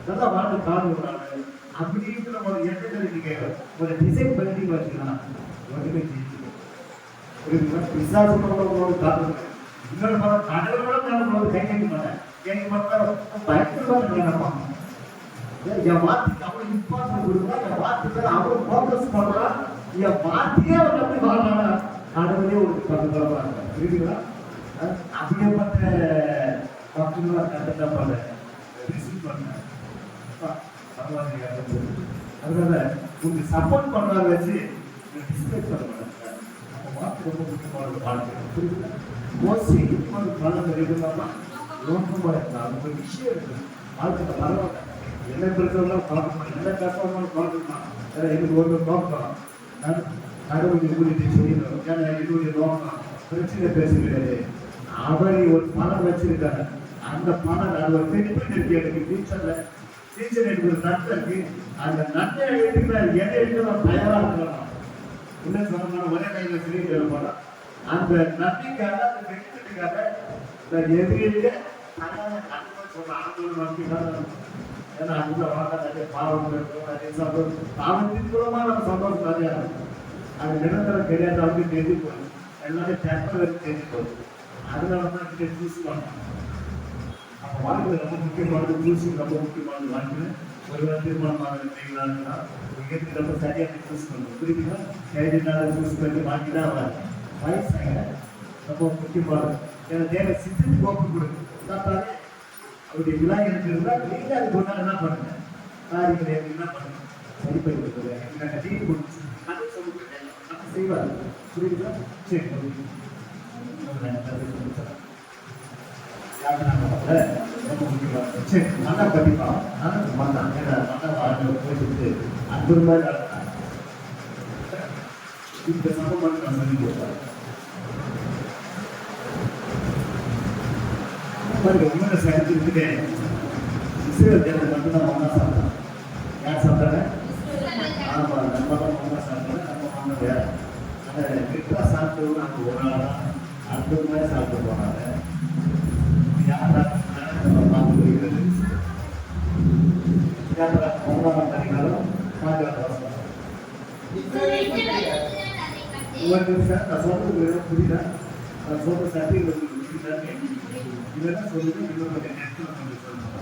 நல்லா வாழ்க்கை காணுறாங்க அப்படி இருக்கிற ஒரு எண்ணங்களை நீங்க ஒரு டிசைன் பண்ணி வச்சுக்கலாம் ஒன்றுமே ஜெயிச்சு விசாசனோட காரணம் இன்னொரு படம் கடவுளோட நான் கை கேட்க மாட்டேன். கேட்க மாட்டேன் பயப்படுவாங்க நினைப்பாங்க. என் வார்த்தைக்கு அவ்வளவு இம்பார்ட்டன்ட் கொடுக்குறா, என் வார்த்தைக்கு அவ்வளவு ஃபோக்கஸ் பண்றா, என் வார்த்தையே அவர் அப்படி வாழ்றாங்க. கடவுளே ஒரு கண்டுக்கிறாங்க. புரியுதுங்களா? அப்படியேப்பட்ட மக்கள் கண்டுட்டா பண்ண ரிசீவ் பண்ண அதனால உங்களுக்கு சப்போர்ட் பண்றத வச்சு டிஸ்கஸ் பண்ண மாட்டாங்க. அந்த வார்த்தை ரொம்ப முக்கியமான வாழ்க்கை. புரியுதுங்களா? மோஸ்ட்லி ஒரு பலம் தெரியுதுன்னா நோக்கமா இருக்கலாம். ஒரு விஷயம் இருக்கு வாழ்க்கையில பரவாயில்ல. என்ன பிரச்சனைலாம் பார்க்கணும், என்ன கஷ்டமாலும் பார்க்கணும். ஏன்னா எனக்கு ஒரு நோக்கம் கடவுள் கூட்டிட்டு செய்யணும். ஏன்னா என்னுடைய நோக்கம் பிரச்சனை பேச கிடையாது. அவரை ஒரு பணம் வச்சிருக்காங்க. அந்த பணம் அது ஒரு பெனிஃபிட் இருக்கு. எனக்கு டீச்சர் எனக்கு ஒரு நன்மை இருக்கு. அந்த நன்மை எடுத்துக்கிறார். எதை எடுத்து நான் தயாரா இருக்கலாம். என்ன சொன்ன ஒரே கையில சிறிய தேவைப்படும். அந்த நன்மைக்காக அந்த பெனிஃபிட்டுக்காக நான் எதிரில தயாராக கண்டிப்பா சொல்ற ஆண்டோட நம்பிக்கையாக. ஏன்னா அதுல வாங்க நிறைய பாவம் இருக்கும், நிறைய சந்தோஷம். பாவத்தின் மூலமா நம்ம சந்தோஷம் நிறையா இருக்கும். அது நிரந்தரம் கிடையாது. அவங்க தெரிஞ்சு போகுது. எல்லாமே டெம்பரரி தெரிஞ்சு போகுது. அதனால தான் கிட்ட சூஸ் பண்ணணும். அப்போ வாழ்க்கை ரொம்ப முக்கியமானது. சூஸிங் ரொம்ப முக்கியமானது. வாழ்க்கை ஒரு வேலை தீர்மானமாக செய்யலாம்னா இங்கே ரொம்ப சரியாக சூஸ் பண்ணணும். புரியுதுங்களா? கைதினால சூஸ் பண்ணி வாங்கிதான் வராது. வயசாக ரொம்ப முக்கியமானது. ஏன்னா தேவை சித்திட்டு கோப்பு கொடுக்கும். பார்த்தாலே அவருடைய விழா எனக்கு இருந்தால் நீங்கள் அது கொண்டாட என்ன பண்ணுங்க, காரியங்களை என்ன பண்ணுங்க, சரி பண்ணி கொடுக்குறது. எனக்கு டீ கொடுத்து அதை சொல்லுங்க, அப்போ செய்வார். புரியுதுங்களா? சரி ரொம்ப முக்கியமாக. சரி மண்ணா கண்டிப்பா மண்ணா ஏன்னா மண்ணா வாழ்க்கை போயிட்டு அன்பு மாதிரி நடத்தாங்க. இந்த சம்பவம் நான் சொல்லி கொடுத்தாங்க. இன்னொரு சேர்த்து இருக்குது. இஸ்ரேல் தேவை மட்டும்தான் ஒன்றா சாப்பிட்டாங்க. யார் சாப்பிட்டாங்க? ஆமாம், நம்ம தான் ஒன்றா சாப்பிட்டாங்க. நம்ம ஒன்றா வேற. அந்த கிட்டா சாப்பிட்டு நாங்கள் ஒரு நாள் தான் அந்த மாதிரி சாப்பிட்டு போனாங்க. யாரா நம்ம பார்த்து போய்கிறது யாரா 9ஆம் அதிகாரம் 4ஆம் வசனம். ஒரு நிமிஷம் நான் சொல்றது புரியுதா? நான் சொல்ற சட்டை புரியுதாங்க. இதெல்லாம் சொல்லுங்க. இன்னொரு நேரத்தில் கொஞ்சம் சொல்லணும்.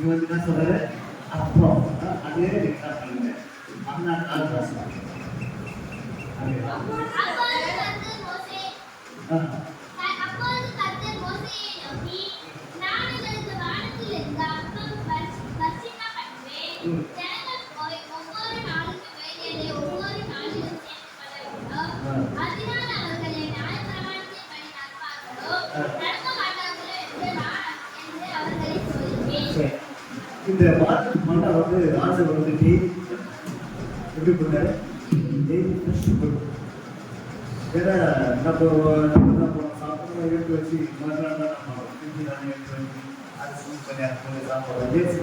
இவன் என்ன சொல்றாரு? அப்பம். அதே என்ன சொல்லுங்க. அண்ணா ஆல்வாசம். இந்த வாட்டர் மண்ணை வந்து ஆண்டவர் வந்து டெய்லி எப்படி பண்ணாரு? டெய்லி ஃப்ரெஷ் பண்ணும். ஏன்னா நம்ம சாப்பிட்றோம் எடுத்து வச்சு மறுநாள் நம்ம திருப்பி நானே எடுத்து வச்சு அது சூப் பண்ணி அது பண்ணி சாப்பிட்றோம். ஏசி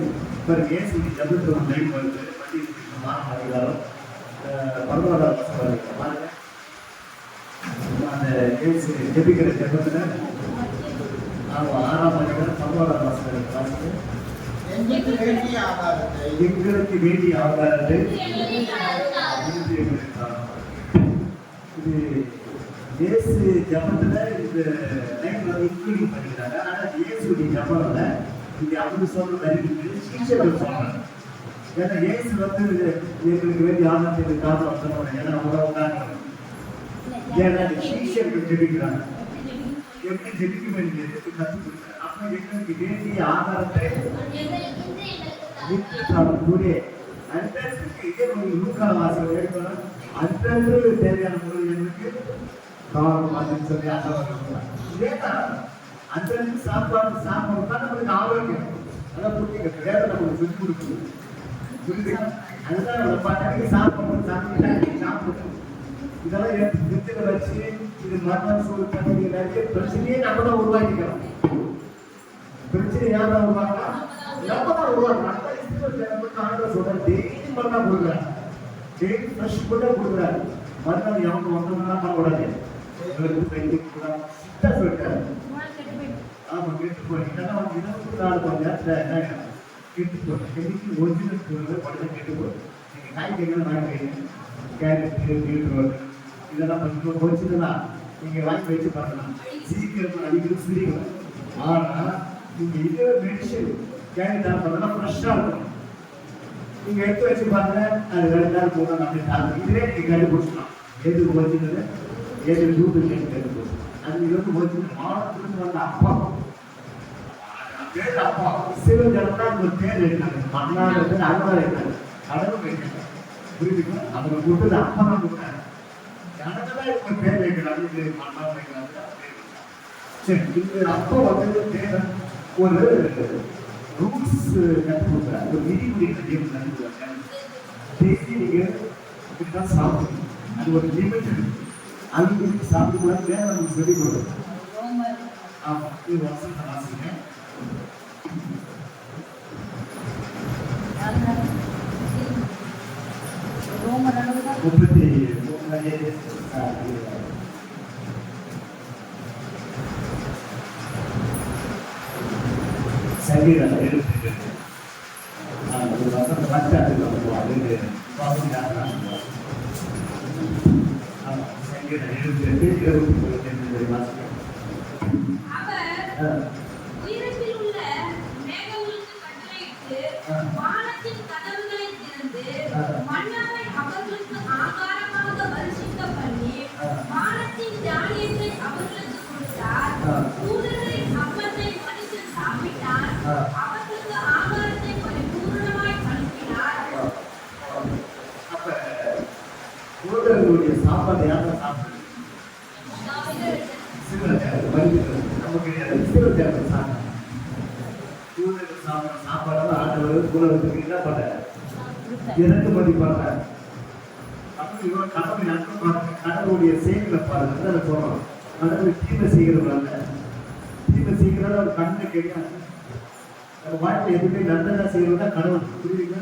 பாருங்க, ஏசி டபுள் ஒரு லைன் வருது. வண்டி மாதம் அதிகாரம் 16ஆம் வசனம் பாருங்க. அந்த ஏசி ஜெபிக்கிற ஜெபத்தில் நாம் 6ஆம் அதிகாரம் 16ஆம் வசனம் வாசித்து எங்களுக்கு வேண்டிய ஆகாரத்தை இது இயேசு ஜபத்துல இந்த லைன் வந்து இன்க்ளூடிங் பண்ணிக்கிறாங்க. ஆனால் இயேசுடைய ஜபம்ல இங்கே அப்படி சொல்றது இருக்குது. சீஷர்கள் சொல்றாங்க. ஏன்னா இயேசு வந்து எங்களுக்கு வேண்டிய ஆகாரத்தை காரணம் சொல்லுவாங்க. ஏன்னா உறவுக்காக ஏன்னா சீஷர்கள் ஜெபிக்கிறாங்க. எப்படி ஜெபிக்க வேண்டியது கற்றுக் கொடுக்குறாங்க. அப்போ எங்களுக்கு வேண்டிய ஆகாரத்தை அன்றன்று தேவையான பொருள் எங்களுக்கு காரணம் சொல்லி அன்றன்று சாப்பாடு சாப்பிடணும் நம்மளுக்கு ஆரோக்கியம். அதான் புரிஞ்சுக்க வேற நம்மளுக்கு சொல்லி கொடுக்கணும். புரிஞ்சுக்கலாம். அதுதான் நம்ம பட்டத்துக்கு சாப்பிடணும், சாப்பிடணும். இதெல்லாம் எடுத்து வச்சு இது மரணம் சூழ் பண்ணி நிறைய பிரச்சனையே நம்ம தான் உருவாக்கிக்கிறோம். பிரச்சனை யாரும் உருவாக்கலாம், நம்ம தான் உருவாக்கலாம். சொல்றேன் டெய்லி மரணம் கொடுக்குறாரு. டெய்லி ஃப்ரெஷ் கூட கொடுக்குறாரு. மரணம் எவங்க வந்தோம்னா பண்ணக்கூடாது. வெறும் கைக்கு கூட சிட்டா சொல்லிட்டாரு. ஆமா கேட்டு போய் இதெல்லாம் வந்து 24 கொஞ்ச நேரத்துல கேட்டு போய் இன்னைக்கு ஒரிஜினல் பொருள் படத்தை கேட்டு போய் நீங்க காய்கறிகள் வாங்கி கேரட் பீட்ரூட் இதெல்லாம் கொஞ்சம் ஒரிஜினலா நீங்க வாங்கி வச்சு பார்க்கலாம். சீக்கிரம் அடிக்கிறது சிரிக்கலாம். ஆனா நீங்க இதே மெடிசன் கேரட் பண்ணா ஃப்ரெஷ்ஷா இருக்கும். நீங்க எடுத்து வச்சு பாருங்க அது 2 நாள் 3 நாள் அப்படி இதுவே நீங்க கண்டுபிடிச்சலாம் எது ஒரிஜினல் எது டூப்ளிகேட் கண்டுபிடிச்சலாம். அது இது வந்து ஒரிஜினல் மாடத்துக்கு வந்த அப்பா பேர் அப்பா சில ஜனத்தா ஒரு பேர் இருக்காங்க மண்ணால் இருந்து அழகாக இருக்காங்க கடவுள் வைக்கிறாங்க புரியுதுங்களா. அவங்க கூட்டது அப்பா தான் கூட்டாங்க ஜனதான் இப்ப பேர் வைக்கிறாங்க இது மண்ணால் வைக்கிறாங்க. சரி இது அப்பா வந்து பேர் ஒரு ரூல்ஸ் கற்றுக் கொடுக்குறாங்க ஒரு விதிமுறை கட்டியம் கற்றுக் கொடுக்குறாங்க. பேசி நீங்க இப்படிதான் சாப்பிடணும் அது ஒரு லிமிட் அது சாப்பிடக்கூடாது வேற நம்ம சொல்லிக் கொடுக்கணும். ஆமா இது வசந்த வாசிங்க 33 சங்கீதம் 72 ஒரு வசந்த வாசிக்க சங்கீதம் 72 23 வாசிக்க உயரத்தில் உள்ள மேகங்களுக்கு கட்டளையிட்டு வானத்தின் கதவுகளை திறந்து மன்னாவை அவர்களுக்கு ஆகாரமாக வருஷிக்க பண்ணி வானத்தின் தானியத்தை அவர்களுக்கு கொடுத்தார். தூதர்களின் அப்பத்தை மனுஷன் சாப்பிட்டார். அவர்களுக்கு ஆகாரத்தை பரிபூர்ணமாய் அனுப்பினார். அப்ப தூதர்களுடைய சாப்பாடு யாரை சாப்பிடுறது? நமக்கு சாப்பிடுற சாப்பாடு ஆண்டவர் உலகத்துக்கு என்ன பண்ண இறக்குமதி பண்ண கடவுளுடைய செயல்களை பாருங்க சொல்றோம். கடவுள் தீமை செய்கிறவங்க தீமை செய்கிறத ஒரு கண்ணை கிடையாது. நம்ம வாழ்க்கை எதுவுமே நல்லதா செய்யறதா கடவுள் புரியுதுங்க.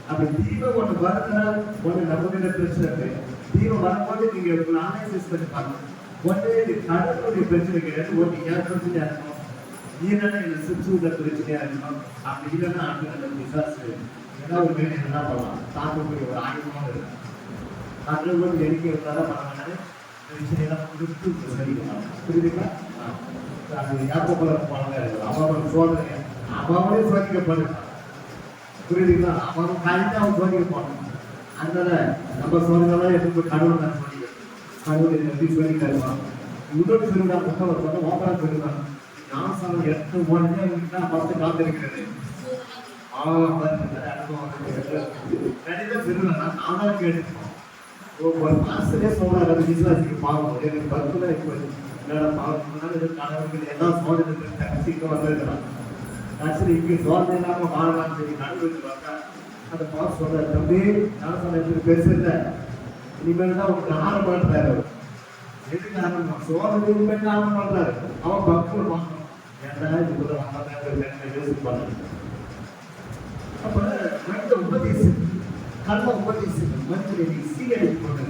அப்படி தீமை ஒன்று வருதுன்னா ஒன்று நம்ம பிரச்சனை இருக்கு. தீமை வரும்போது நீங்க அனலைசிஸ் பண்ணி பாருங்க. ஒன்று இது கடவுளுடைய பிரச்சனை கிடையாது. ஒன்று ஏன் பிரச்சனையா இருக்கணும் இல்லைன்னா எனக்கு சுற்றுலா பிரச்சனையா இருக்கணும். அப்படி இல்லைன்னா அந்த விசாரிச்சு ஏதாவது ஒரு வேலை என்ன பண்ணலாம் தாக்கக்கூடிய ஒரு ஆயுதமாக இருக்கும். கடவுள் எரிக்க இருந்தாலும் பண்ணாலும் பிரச்சனையெல்லாம் கொடுத்து சரிக்கலாம் புரியுதுங்களா. அது யாப்போல போனாங்க அவன் சோதனை அவனே சோதிக்கப்படுறான் புரியுதுங்களா. அவன் காய்ச்சி அவன் சோதிக்க போனான். அதனால நம்ம சோதனை எப்படி கடவுள் தான் சோதிக்க கடவுள் எப்படி சோதிக்காருவான். இன்னொரு சொல்லுடா புத்தகம் வந்து ஓப்பரா சொல்லுவாங்க ஞானசாலம் 8 மணி பார்த்து காத்திருக்கிறது. நானும் கேட்டுக்கோம் ஒரு மாசத்துலேயே சொல்றாரு அது விசுவாசிக்கு பாவம் எனக்கு பத்துல இப்போ கடவுளுக்கு எல்லாம் சோதனை சீக்கிரம் வந்திருக்கிறான். கடைசியில் இங்கே சோதனை இல்லாமல் வாழலாம் சரி கடவுளுக்கு வந்தா அந்த பாவம் சொல்றாரு தம்பி ஞானசாலம் பெருசு இல்லை இனிமேல் தான் உங்களுக்கு ஆரம் பண்றாரு. எதுக்கு ஆரம்பம் சோதனை இனிமேல் ஆரம் பண்றாரு. அவன் பக்தர் வாங்கணும் ஏன்னா இது யோசிப்பாங்க. அப்ப மனித உபதேசம் கள்ள உபதேசம் மனிதனை சீரழித்து கொண்டு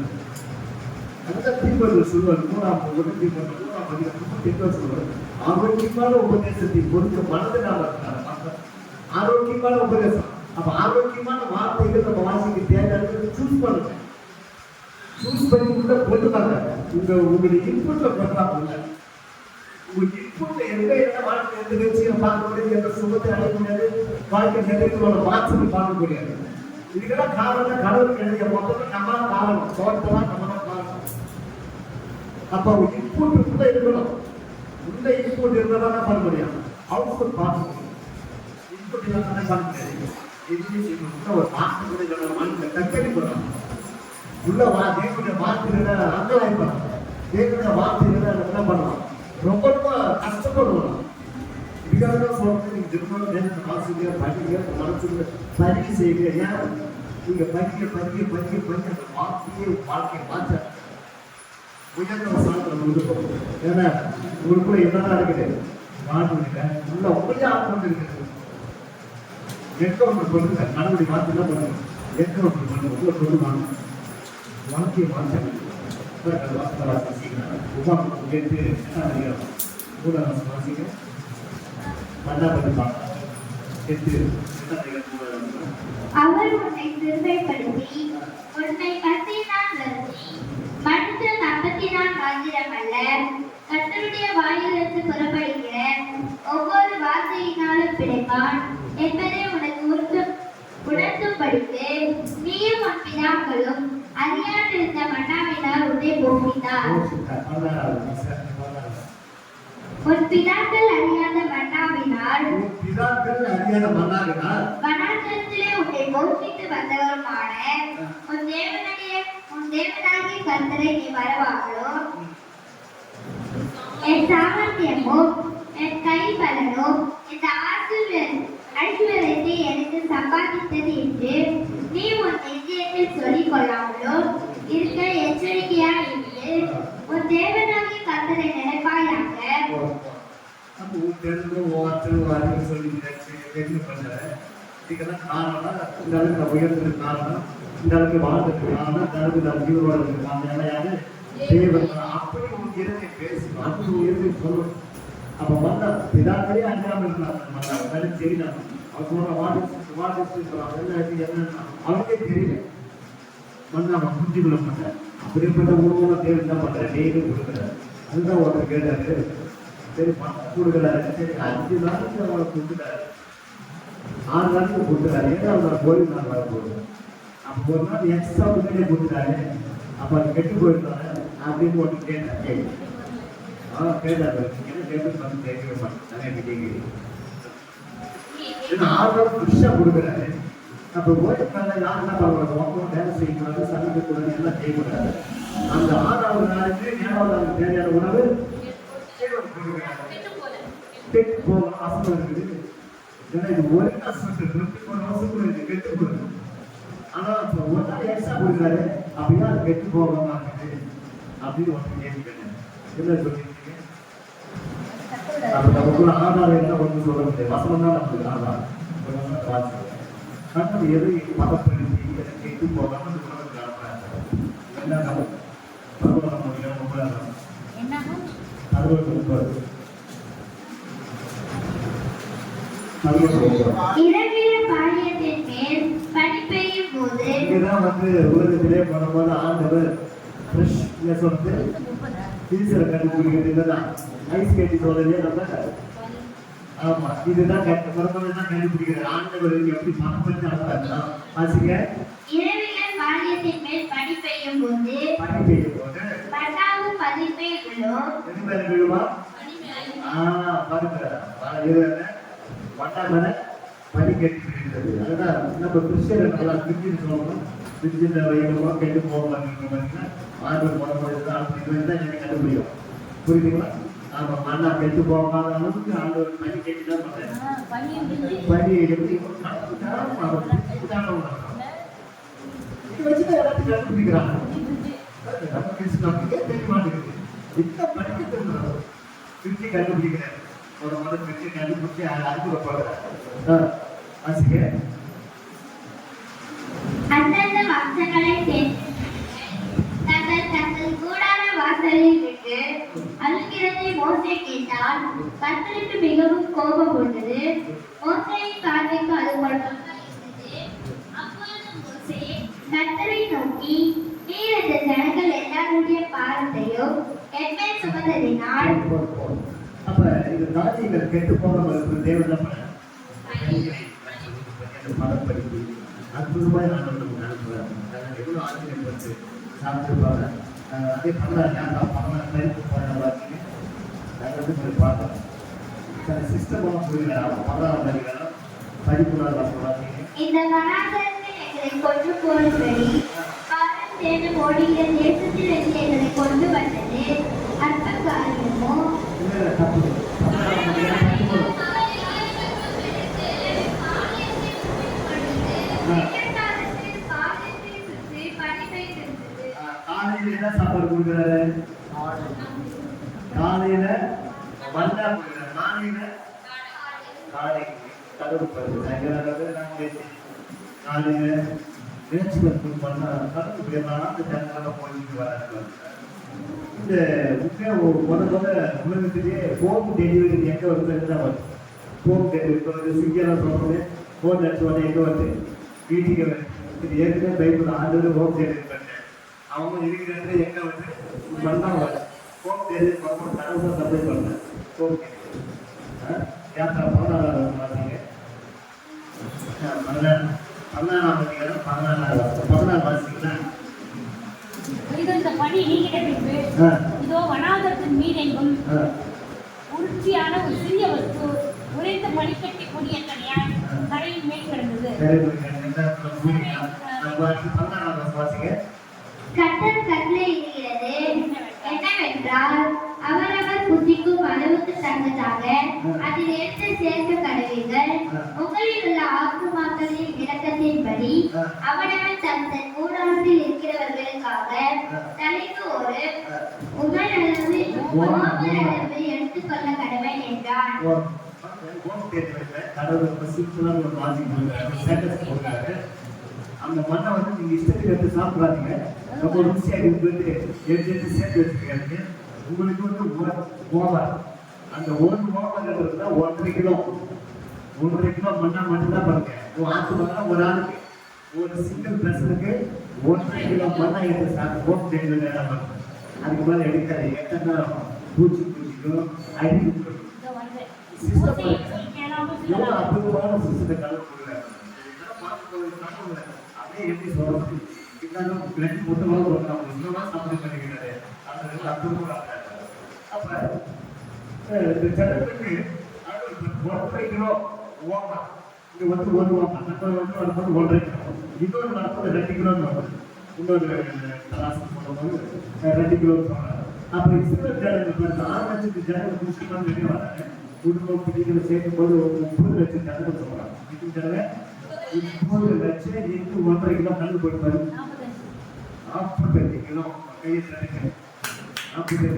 அந்த தீர்ப்பர்கள் சொல்வார் 3ஆம் தீர்ப்பர்கள் சொல்வார் ஆரோக்கியமான உபதேசத்தை பொறுத்த மனதில் ஆரோக்கியமான உபதேசம். அப்ப ஆரோக்கியமான வார்த்தைகள் நம்ம வாசிக்க தேவையான சூஸ் பண்ணுங்க. சூஸ் பண்ணி உள்ள கொண்டுவாங்க. உங்களுடைய இன்புட்ல பண்ணலாம். உங்களுக்கு இன்புட்ல எந்த என்ன வாழ்க்கை எந்த நிகழ்ச்சியை பார்க்க முடியாது எந்த சுகத்தை அடைய முடியாது வாழ்க்கை நிறைவேற்றோட மாற்றத்தை பார்க்க முடியாது. இதுக்கெல்லாம் காரணம் கடவுள் கிடைக்க மொத்தத்தை நம்ம தான் காரணம் சோகத்தெல்லாம் நம்ம தான் காரணம். அப்ப அவங்க இன்புட் உள்ள இருக்கணும். உள்ள இன்புட் இருந்தால் தான் பண்ண முடியும். அவுட்புட் பார்க்க முடியும். இன்புட் இல்லாமல் பண்ண முடியாது. எதுவுமே ஒரு மாற்றக்கூடிய மனதில் கற்பனை பண்ணணும். உள்ள தேவனுடைய வார்த்தைகளை அங்கலாய் பண்ணணும். தேவனுடைய வார்த்தைகளை என்ன பண்ணணும் ரொம்ப ரொம்ப கஷ்டப்படுவோம். இதுக்காக சொல்றது நீங்க திருமணம் ஆசிரியர் படிக்க மனசுல பதிவு செய்யுங்க. ஏன் நீங்க படிக்க அந்த வாழ்க்கையை மாற்ற உயர்ந்த சாதனை இருக்கும். ஏன்னா உங்களுக்குள்ள என்னதான் இருக்குது வாழ்க்கை உள்ள உங்களே ஆட்கொண்டு இருக்குது. எங்க ஒன்று சொல்லுங்க கடவுளை மாற்றி தான் பண்ணுங்க. எங்க ஒன்று பண்ணுங்க உள்ள சொல்லுவாங்க வாழ்க்கையை மாற்ற உபாகம் கேட்டு என்ன அதிகாரம் கூட வாசிக்க மன்னா பண்ணி பார்க்கலாம் கேட்டு என்ன அதிகாரம் அவர் உன்னை சிறுமைப்படுத்தி உன்னை கத்தியினால் வருத்தி மனுஷன் அப்பத்தினால் மாத்திரமல்ல கர்த்தருடைய வாயிலிருந்து புறப்படுகிற ஒவ்வொரு வார்த்தையினாலும் பிழைப்பான் என்பதை உனக்கு உணர்த்தும்படிக்கு நீயும் உன் பிதாக்களும் அறியாதிருந்த மன்னாவினால் உன்னை போக்கினார். உன் பிதாக்கள் அறியாத மன்னாவினால் வனாந்தரத்திலே உன்னை போஷித்து வந்தவருமான உன் தேவனாகிய கர்த்தரை நீ வரவாங்களோ. என் சாமர்த்தியமும் என் கை பலனும் இந்த ஐஸ்வர்யத்தை எனக்கு சம்பாதித்தது என்று நீ உன் நெஞ்சத்தில் சொல்லிக் கொள்ளாமலோ இருக்க எச்சரிக்கையா இருந்து உன் தேவனாகிய கர்த்தரை நினைப்பாயாக. அப்போ தெரிஞ்சும் ஒவ்வொருத்தரும் சொல்லி தெரிஞ்சு பண்ணுறேன். இதுக்கெல்லாம் காரணம் இந்த அளவுக்கு நான் உயர்ந்ததுக்கு காரணம், இந்த அளவுக்கு வாழ்ந்ததுக்கு காரணம், இந்த அளவுக்கு நான் ஜீவனோடதுக்கு காரணம் எல்லாம் தேவன். அப்படி உன் இறங்கி பேசணும், அப்படி உயர்ந்து சொல்லணும். அப்போ வந்தா பிதாக்களே அறியாமல் இருந்தாங்க, வேலை செய்யலாம். அவர் சொல்ற வாடிச்சு என்ன அவனுக்கே தெரியல. வந்து அவன் புரிஞ்சு கொள்ள மாட்டேன். அப்படிப்பட்ட உணவு தேவை என்ன பண்றேன், டெய்லி கொடுக்குறேன். அதுதான் ஒருத்தர் கேட்டாரு, சரி பணம் கொடுக்குறாரு, சரி 5 நாளைக்கு அவனை கொடுத்துட்டாரு, 6 நாளைக்கு கொடுத்துட்டாரு, ஏன்னா அவனை கோயில் நாள் வர போடுறேன். அப்போ ஒரு நாள் எக்ஸ்ட்ரா முன்னாடியே கொடுத்துட்டாரு. அப்போ அது கெட்டு போயிருந்தாங்க அப்படின்னு ஒன்று கேட்டேன். கேட்டாரு, என்ன கேட்டு வந்து கேட்கவே மாட்டேன், எனக்கு கேட்குறீங்க. ஏன்னா 6 நாள் ஃப்ரெஷ்ஷாக கொடுக்குறாரு. அப்போ ஓய்வுக்காக யார் என்ன பண்ணுவாங்க, மக்களும் வேலை செய்யக்கூடாது, சமைக்கக்கூடாது, எல்லாம் செய்யக்கூடாது. அந்த 6வது நாளுக்கு 7வது நாளுக்கு தேவையான உணவு கெட்டு போகணும், அசம் இருக்குது. ஏன்னா இது ஒரே வருஷம் 23 வருஷத்துக்குள்ள இது கெட்டு போகுது. ஆனா இப்போ ஒரு நாள் எக்ஸ்ட்ரா கொடுக்குறாரு, அப்படின்னா அது கெட்டு போக மாட்டேங்குது அப்படின்னு ஒன்று கேட்டுக்கிறேன். என்ன சொல்லியிருக்கீங்க? அப்போ நமக்குள்ள ஆதாரம் என்ன ஒன்று சொல்ல முடியாது, வசனம் தான் நமக்கு ஆதாரம். வாசிக்கிறேன் கண்ணு எதை பதப்படுத்தி எதை கெட்டு போகாம அந்த உலகத்துக்கு அனுப்புறாங்க. என்ன நமக்கு பருவம் முடியும் 30 இரவில பாளையத்தின் மேல் பனி பெய்யும் போது இங்கதான் வந்து உலகத்திலே போனபோது ஆண்டவர் ஃப்ரெஷ்னஸ் வந்து டீசரை கண்டுபிடிக்கிறது இதுதான். ஐஸ் கட்டி சொல்றதே நம்ம ஆமா இதுதான் தான் கண்டுபிடிக்கிறது. ஆண்டவர் எப்படி பணம் பண்ணி அனுப்புறாங்க வாசிங்க. இரவில பாளையத்தின் மேல் பனி பெய்யும் போது மன்னாவும் பதிப்பே விழும். எது மேல விழுமா? பாருங்க வட்டாமல பனி கட்டி. அதுதான் நம்ம கிறிஸ்டியன் நல்லா கிறிஸ்டின் சொல்லணும். கிறிஸ்டின் வைக்கணுமா கெட்டு போகலாம் பார்த்தீங்கன்னா ஆண்டவர் போனபோது தான் எனக்கு கண்டுபிடிக்கும். புரியுதுங்களா? ஆமா மண்ணா கெட்டு போகாத அளவுக்கு ஆண்டவர் பனி கட்டி தான் பண்றேன். பனி எப்படி வச்சுதான் எல்லாத்தையும் கண்டுபிடிக்கிறாங்க. நம்ம கிறிஸ்துவனுக்கே தெரிய மாட்டேங்குது. என்ன படிக்க தெரிஞ்சுக்கிறோம், கிறிஸ்டி கண்டுபிடிக்கிறேன். ஒரு மதம் கிறிஸ்டி கண்டுபிடிச்சி அறிமுகப்படுறேன். வாசிக்க. அந்தந்த வம்சங்களை தங்கள் கூடார வாசலில் விட்டு அழுகிறதை மோசே கேட்டால் கர்த்தருக்கு மிகவும் கோபம் கொண்டது. மோசேயின் பார்வைக்கு அது குழப்பமாக இருந்தது. அப்பொழுது மோசே கர்த்தரை நோக்கி, நீர் இந்த ஜனங்கள் எல்லாருடைய பாரத்தையும் என்மேல் சுமந்ததினால் அப்ப இந்த தானியங்கள் கெட்டு போகாமல் தேவன் பதப்படுத்தி அற்புதமாய் ஆண்டவர் நமக்கு அனுப்புறாரு. எவ்வளவு ஆச்சரியப்பட்டு சாப்பிட்டுருப்பாங்க. அதே பண்ணாங்க பரிப்பு பார்த்தீங்க. நாங்கள் வந்து பார்த்தோம் சிஸ்டமாக புரியுறாங்க. 16 அதிகாரம் 13 பார்த்தீங்க. இந்த வனாந்தரத்தில் எங்களை கொண்டு போகும்படி பாரம் தேடும் ஓடுகிற தேசத்தில் எங்களை கொண்டு வந்தது அற்ப காரியமோ? தப்பு. காலையில என்ன சாப்பாடு கொடுக்குறாரு? காலையில மண்ணா கொடுக்குறாரு. காலையில கடவுள் காலையில நேச்சுரல் பண்ணா கடவுள் அந்த ஜனங்களை போயிட்டு வராங்க. இந்த முக்கிய உலகத்திலேயே ஹோம் டெலிவரி எங்கே வருதுன்னு தான் வருது. ஹோம் டெலிவரி இப்போ ஸ்விக்கியெல்லாம் சொல்கிறது ஃபோன் அடிச்சு உடனே எங்கே வருது வீட்டுக்கு வருது. இது ஏற்கனவே பயப்படும் ஆண்டு ஹோம் டெலிவரி பண்ணேன் அவங்க இருக்கிறது எங்கே வந்து பண்ணால் வருது. ஹோம் டெலிவரி பண்ணணும் கடவுள் சப்ளை பண்ணேன். ஓகே யாத்திரை 14 பார்த்தீங்க 14 வாசிங்களா? இதோ இந்த பணி நீங்கிட்ட பின்பு இதோ வனாந்தரத்தின் மீதெங்கும் உருட்சியான ஒரு சிறிய வஸ்து உறைந்த பனிக்கட்டி கொடி எத்தனையாய் கரையின் மேல் கிடந்தது. கர்த்தர் கட்டளையிடுகிறது என்னவென்றால் அவரவர் புத்திக்கும் அளவுக்கு தக்கதாக அதில் எடுத்து சேர்க்க கடவீர்கள். உங்களில் உள்ள ஆத்துமாக்களின் இரக்கத்தின்படி அவனவன் தன் கூடாரத்தில் இருக்கிறவர்களுக்காக தலைக்கு ஒரு உமரளவு எடுத்துக்கொள்ள கடவன் என்றான். அந்த மண்ணை வந்து நீங்க இஷ்டத்துக்கு எடுத்து சாப்பிடாதீங்க. ரொம்ப ருசியாக இருந்து எடுத்து சேர்த்து வச்சுக்காதீங்க. உங்களுக்கு வந்து ஓவர் அந்த ஒரு ஓவர்ன்றது தான் 1.5 கிலோ மண்ணா மட்டும்தான் பாருங்க. ஆத்து மண்ணா ஒரு ஆளுக்கு ஒரு சிங்கிள் பர்சனுக்கு 1.5 கிலோ மண்ணா எடுத்து சாப்பிட்டு நேரம் அதுக்கு மேலே எடுக்காது. எத்தனை பூச்சிக்கும் அடிக்கும் எவ்வளோ அற்புதமான சிஸ்டத்தை கலந்து கொடுக்குறாங்க. அப்படியே எப்படி சொல்றது இருந்தாலும் பிளட் மொத்தமாக வருவாங்க. இன்னொரு சப்ளை பண்ணிக்கிறாரு அந்த அற்புதமாக. அப்ப இந்த ஜனத்துக்கு 1.5 கிலோ ஓமா இது வந்து 1 ஓமா நம்ம வந்து 1.5 கிலோ இன்னொரு நாற்பது 2 கிலோன்னு வரும். இன்னொரு தராசு போடும்போது 2 கிலோ சொல்றாங்க. அப்ப இஸ்ரேல் ஜனங்கள் 6 லட்சத்து ஜனங்கள் முஸ்லிமான வெளியே வராங்க. குடும்பம் பிடிக்கிற சேர்க்கும் போது 30 லட்சம் ஜனங்கள் சொல்றாங்க. இது ஜனங்க 30 லட்சம் into 1.5 கிலோ கண்டு போட்டு 45 கிலோ கையை தடுக்க 45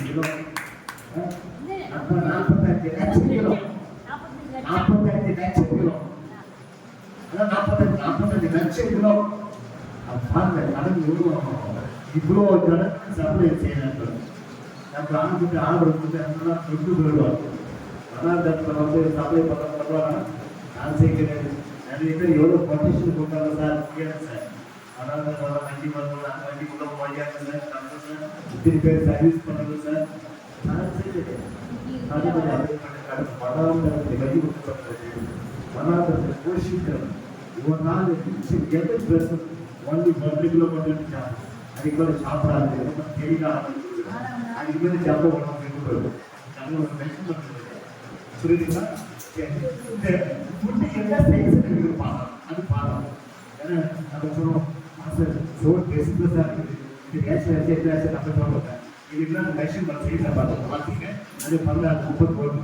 கிலோ அப்ப 45 லட்சம் கிலோ 45 லட்சம் கிலோ அதான் 45 லட்சம் கிலோ பாருங்க கடந்து இவ்வளோ ஜனத்துக்கு சப்ளை செய்யணும். நம்ம ஆணுக்கு ஆர்டர் கொடுத்து அதெல்லாம் கொண்டு போயிடுவாங்க. வனாந்தரத்தில் வந்து சப்ளை பண்ணுவாங்க. நான் செய்கிறேன் நிறைய பேர் எவ்வளோ கொட்டேஷன் கொடுத்தாங்க சார் முடியாது சார். வனாந்தரம் வண்டி வரணும் அந்த வண்டி கூட முடியாது சார். இத்தனை பேர் சர்வீஸ் பண்ணணும் சார். நான் செய்கிறேன் அதே மாதிரி அதே பண்ண வனாந்தரத்தை வழி கொடுக்கப்படுறது வனாந்தரத்தை போஷிக்கிறது ஒரு நாள் எவ்வளோ பேர் ஒன்லி 1 கிலோ கொண்டு அதுக்கு மேலே சாப்பிடாது ரொம்ப தெளிவாக ஆரம்பிச்சு அதுக்கு மேலே சாப்பிட உடம்பு புரியுதுங்களா? இந்த ஃபுட்டு என்ன செய்ய பாடம் அது பாடம். ஏன்னா நம்ம சொல்லுவோம் மாஸ்டர் சோறு டெஸ்ட்லெஸ்ஸாக இருக்குது இது கேஷ் நம்ம சொல்லுவாங்க இதுக்கெல்லாம் மெஷின் பண்ண செய்ய பார்த்தோம் பார்த்தீங்க அது 16 30 ஒரு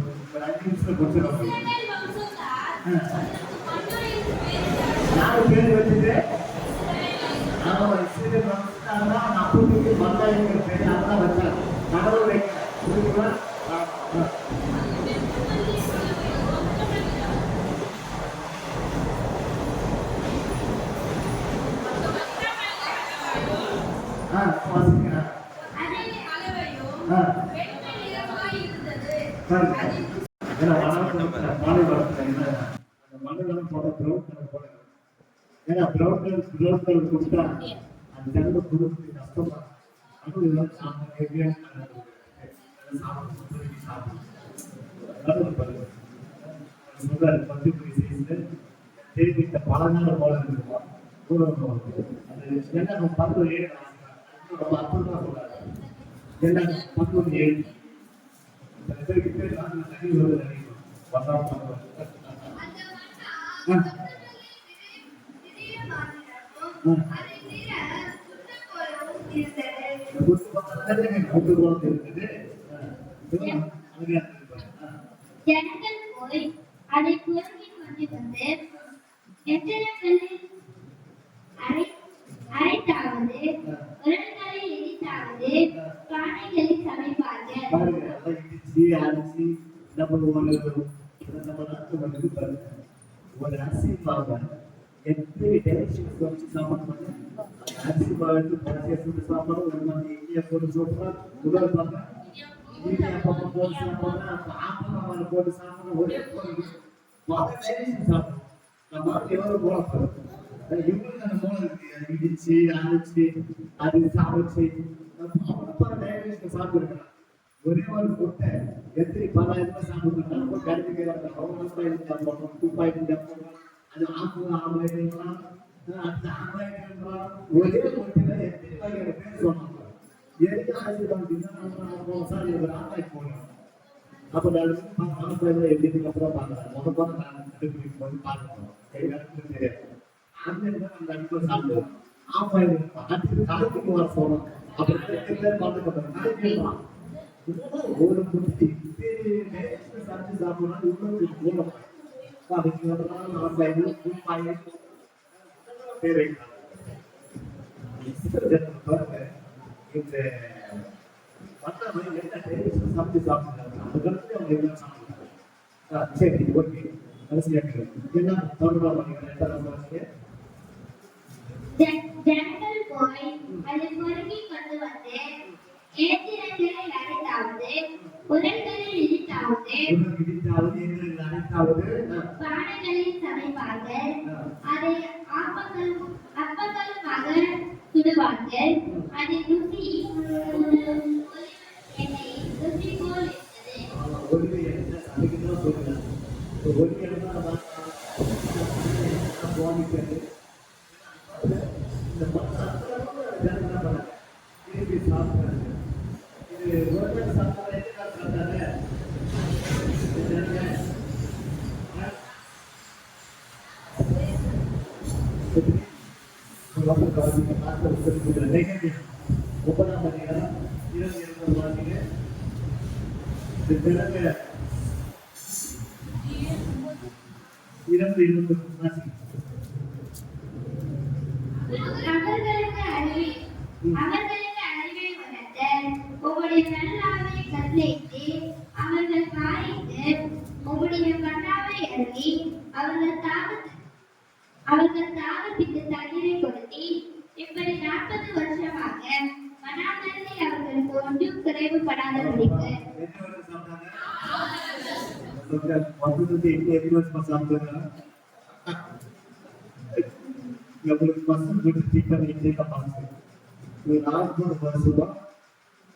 5 நிமிஷத்தில் கொடுத்துருவாங்க. 4 பேர் வச்சுட்டு இஸ்ரேல் வந்தாங்கன்னா அப்போதைக்கு மந்தாயிரம் பேர் அதெல்லாம் வச்சாங்க கடவுள் வைக்க புரியுங்களா? ஏன்னா ப்ரௌன் கலர் கொடுத்தா அந்த ஜனங்க கொடுத்து கஷ்டமா அதுவும் சாப்பிட சொல்றாரு 10 செய்து தெரிவித்த பல நாள் போல இருக்குமா அது என்ன நம்ம 17 ரொம்ப அற்புதமா சொல்றாரு. என்ன 17 பேர் தனி வருது ஜனங்கள் போய் அதை புரட்டி கொண்டு வந்து எத்தனைகளில் அரைத்தாவது உரல்களை எரித்தாவது பானைகளில் சமைப்பார்கள். ஒரு அரிசி பாருங்க எப்படி டைரக்ஷன் சாமான் பண்ண அரிசி பழத்து பழத்தை சுட்டு சாப்பிட்றது ஒரு மாதிரி இட்லியை போட்டு சாப்பிட்றோம் உடல் பார்க்க இட்லி அப்பப்போ போட்டு சாப்பிட்றோம் ஆப்பம் போட்டு சாப்பிட்றோம் ஒரே சாப்பிட்றோம் நம்ம எவ்வளோ போகப்படும் இவங்களுக்கு அந்த மூலம் இருக்கு இடிச்சு அரைச்சு அது சாப்பிச்சு அவ்வளோ டைஜஷன் சாப்பிட்டுருக்காங்க ஒரே ஒரு முட்டை எத்தனை 10,000 சாப்பிட்டுருக்காங்க கடைக்கு அவங்க துப்பாக்கி அது ஆம்லேட் அந்த ஆம்லேட் ஒரே முட்டையில எத்தனை வகையான பேர் சொன்னாங்க எதுக்கு ஆசைப்படுறீங்கன்னா சாரி ஒரு ஆம்லேட் போடணும் அப்போ ஆம்லேட்ல எப்படின்னு அப்புறம் பார்க்கலாம் முதல்ல நான் கண்டுபிடிக்கும் போது பார்க்கணும் தெரியாது ஆம்லேட் தான் அந்த அடுப்பில் சாப்பிடுவோம் ஆம்லேட் அடுத்து காலத்துக்கு வர சொல்லணும் அப்புறம் பார்த்துக்கலாம் ஒரு முட்டி சாப்பிட்டு சாப்பிடணும் இன்னொரு மூலம் அதுக்கு ஆம்லேட் துப்பாக்கி பேர் இந்த மற்ற என்ன சாப்பிட்டு சாப்பிடுறாங்க அதுக்கு அவங்க என்ன சாப்பிடுறாங்க சரி ஓகே கடைசியாக என்ன தொடர்பா பண்ணீங்க ஜனங்கள் போய் அதை பொறுக்கி கொண்டு வந்து ஏத்திரங்களை அரைத்தாவது உரல்களில் இடித்தாவது பானைகளில் சமைப்பார்கள் அதை அப்பங்களுமாக சுடுவார்கள் அது ருசி ருசி போல் இருந்தது இந்த சாப்பிட்டாங்க இது ஒரு சாப்பிட்டாங்க ஒன்பதாம் அதிகாரம் 22 வாசிங்க பிறகு 2:20 வாசிங்க அவர்களுக்கு அறிவை வளர்த்த உங்களுடைய நல்லாவை கட்டளையிட்டு அவர்கள் காய்ந்து உங்களுடைய கண்ணாவை அருகி அவர்கள் தாகத்துக்கு தண்ணீரை கொடுத்தி இப்படி 40 வருஷமாக மனாந்தரத்தை அவர்களுக்கு ஒன்றும் குறைவுபடாதபடிக்கு உங்களுக்கு பசங்க வீட்டு சீக்கிரம் இன்றைக்கு பாசு ஒரு 4 வருஷம்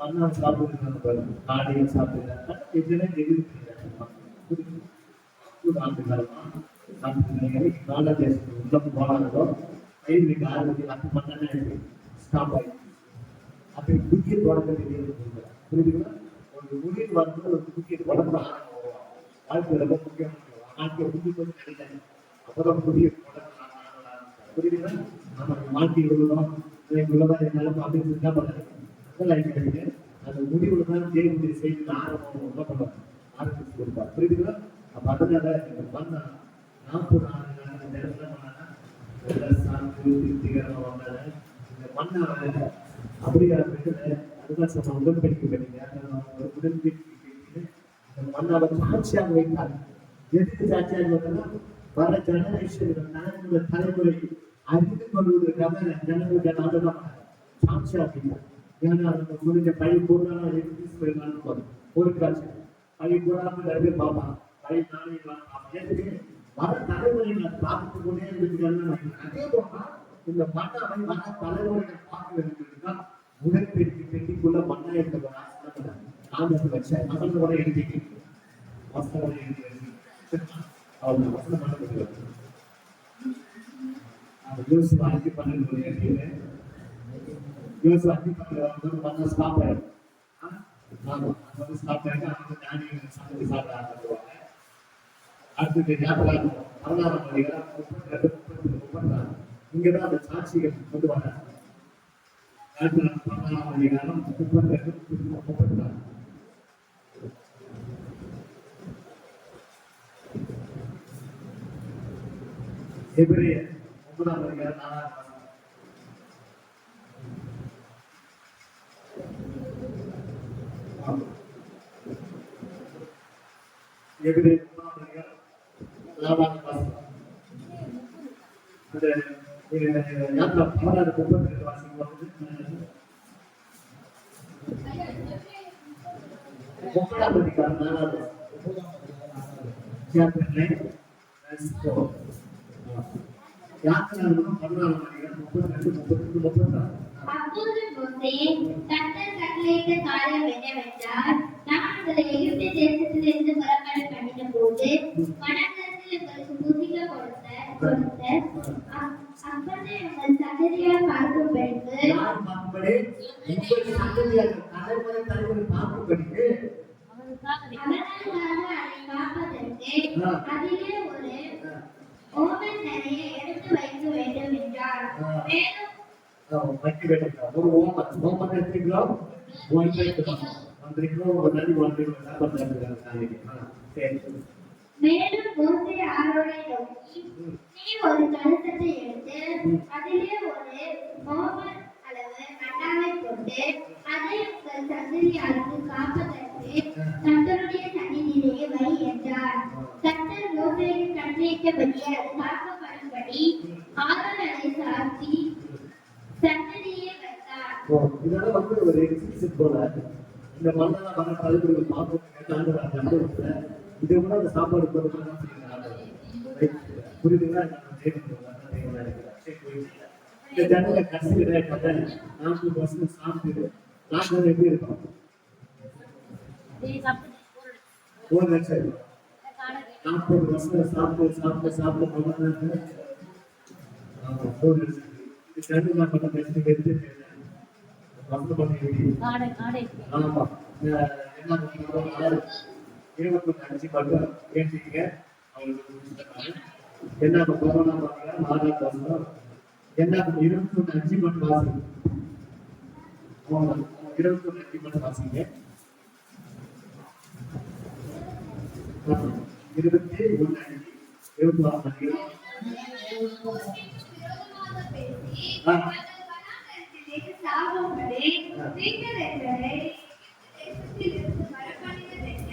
பண்ணால் சாப்பிடுறாங்க பாருங்க காலையில் சாப்பிடுறாங்க எதுனா ஐந்து ஆரோக்கியம் அது பண்ண ஸ்டாப் ஆயிடுச்சு அப்படி முக்கிய தொடக்கத்தை புரியுதுங்களா ஒரு உயிர் வந்து ஒரு முக்கிய தொடக்கம் வாழ்க்கை ரொம்ப முக்கியம் வாழ்க்கை முக்கிய கொஞ்சம் கிடைக்காது அப்பதான் புதிய புரியுதுங்களா நம்ம வாழ்க்கை இவ்வளவுதான் இவ்வளவுதான் என்னாலும் அப்படின்னு என்ன பண்ணாரு அதெல்லாம் கிடைக்குது அந்த முடிவுல தான் தேர்வு செய்து ஆரம்பம் என்ன பண்ணுவாங்க ஆரம்பிச்சு கொடுப்பார் புரியுதுங்களா அப்ப அதனால இந்த பண்ண 40 ஆண்டுகள் இந்த இடத்துல பண்ணாங்க திருப்திகரமா வந்தாங்க இந்த மண்ணை அப்படிங்கிற அதுதான் சொன்ன உடன்படிக்கை பண்ணீங்க உடன்படிக்கை இந்த மண்ணாவை சாட்சியாக வைத்தாங்க எதுக்கு சாட்சியாக வைத்தா வர ஜனரேஷன் தலைமுறை அறிந்து கொள்வதற்காக ஜனங்களுக்கு அதுதான் சாட்சியாக வைத்தாங்க ஏன்னா அந்த முடிஞ்ச பழி போடுறாங்க போயிடலான்னு ஒரு காட்சி பழி போடாமல் நிறைய பேர் பார்ப்பாங்க பழி நானே பார்ப்பாங்க வர தலைமுறைகளை பார்த்து கொண்டே இருக்கிறாங்க அதே போல இந்த மண்ணாவை வர தலைமுறைகள் பார்க்க வேண்டியதுதான் உடற்பயிற்சி பெட்டிக்குள்ள மண்ணா இருக்கிற ஆசிரியர் வச்சேன் வசனம் கூட எழுதிக்கு வசனம் கூட எழுதி அவங்க வசனம் பண்ண முடியாது அந்த யோசி 5:12 எழுதியது யோசி 5:12 மண்ணா ஸ்டாப் ஆயிடும் ஆமா அது ஸ்டாப் ஆயிட்டு அவங்க தானியங்கள் சமைச்சு சாப்பிட ஆரம்பிச்சுவாங்க அடுத்தது ஞாபகம் 16ஆம் அதிகாரம் 32-34 இங்கதான் அந்த சாட்சிகள் கொண்டு வராங்க 16ஆம் அதிகாரம் 32-34 எபிரேயர் 9ஆம் அதிகாரம் 4ஆம் வசனம் எபிரேயர் 9ஆம் அதிகாரம் 4ஆம் வசனம் அந்த யாத்திரை 16-32 ஒன்பதாம் அதிகாரம் 4வது chapter 9 verse 4. யாத்திராகமம் 14ஆம் அதிகாரம் 32 33. அப்போது மோசே கர்த்தர் கட்டளையிட்ட காரியம் என்னவென்றால், நான் உங்களை எகிப்து தேசத்திலிருந்து புறப்பட பண்ணின போது வனாந்தரத்தில் உங்களுக்கு புசிக்க கொடுத்த அப்பத்தை உங்கள் சந்ததியார் பார்க்கும்படிக்கு யார் பார்க்கும்படி? உங்கள் சந்ததியார் தலைமுறை பார்க்கும்படிக்கு அவர்களுக்காக அதை காப்பதற்கு அதிலே ஒரு ஓமன் நிறைய எடுத்து வைக்க வேண்டும் என்றார். மேலும் வைக்க வேண்டும். ஒரு ஓமன் எடுத்துக்கிறோம், வந்திருக்கிறோம், ஒரு நதி வந்திருக்கிறோம். மேலும் மோசே ஆரோனை நோக்கி, நீ ஒரு கலசத்தை எடுத்து அதிலே ஒரு ஓமன் அளவு மன்னாவை போட்டு அதை உங்கள் சந்ததியாருக்கு காப்பதற்கு கர்த்தருடைய சந்நிதியிலே வை என்றார். கர்த்தர் மோசேக்கு கட்டளையிட்டபடி அது காக்கப்படும்படி ஆரோன் அதை சாட்சி சன்னதியை வைத்தார். இதெல்லாம் வந்து ஒரு எக்ஸிபிஷன் போல இந்த மண்ணா வர தலைவர்கள் பார்க்க இதை கூட அந்த சாப்பாடு புரியுதுங்களா? இந்த ஜனங்களை கடைசியில் 40 வருஷம் சாப்பிட்டு நாங்கள் எப்படி இருக்கோம்? 1 லட்சம் 40 வருஷம் சாப்பிட்டு சாப்பிட்டு சாப்பிட்டு 4 லட்சம். ஜனங்கள் பண்ண பிரச்சனை எடுத்து ஆமா என்ன 25 மட்டும் ஏற்றிங்க அவங்களுக்கு என்ன கொரோனா பார்த்தீங்கன்னா 4 வருஷம் என்ன 25 மட்டும் வாசிங்க 25 மட்டும் வாசிங்க 21 சாகும்படி நீங்கள் எங்களை எகிப்திலிருந்து வரப்பண்ணினதென்ன?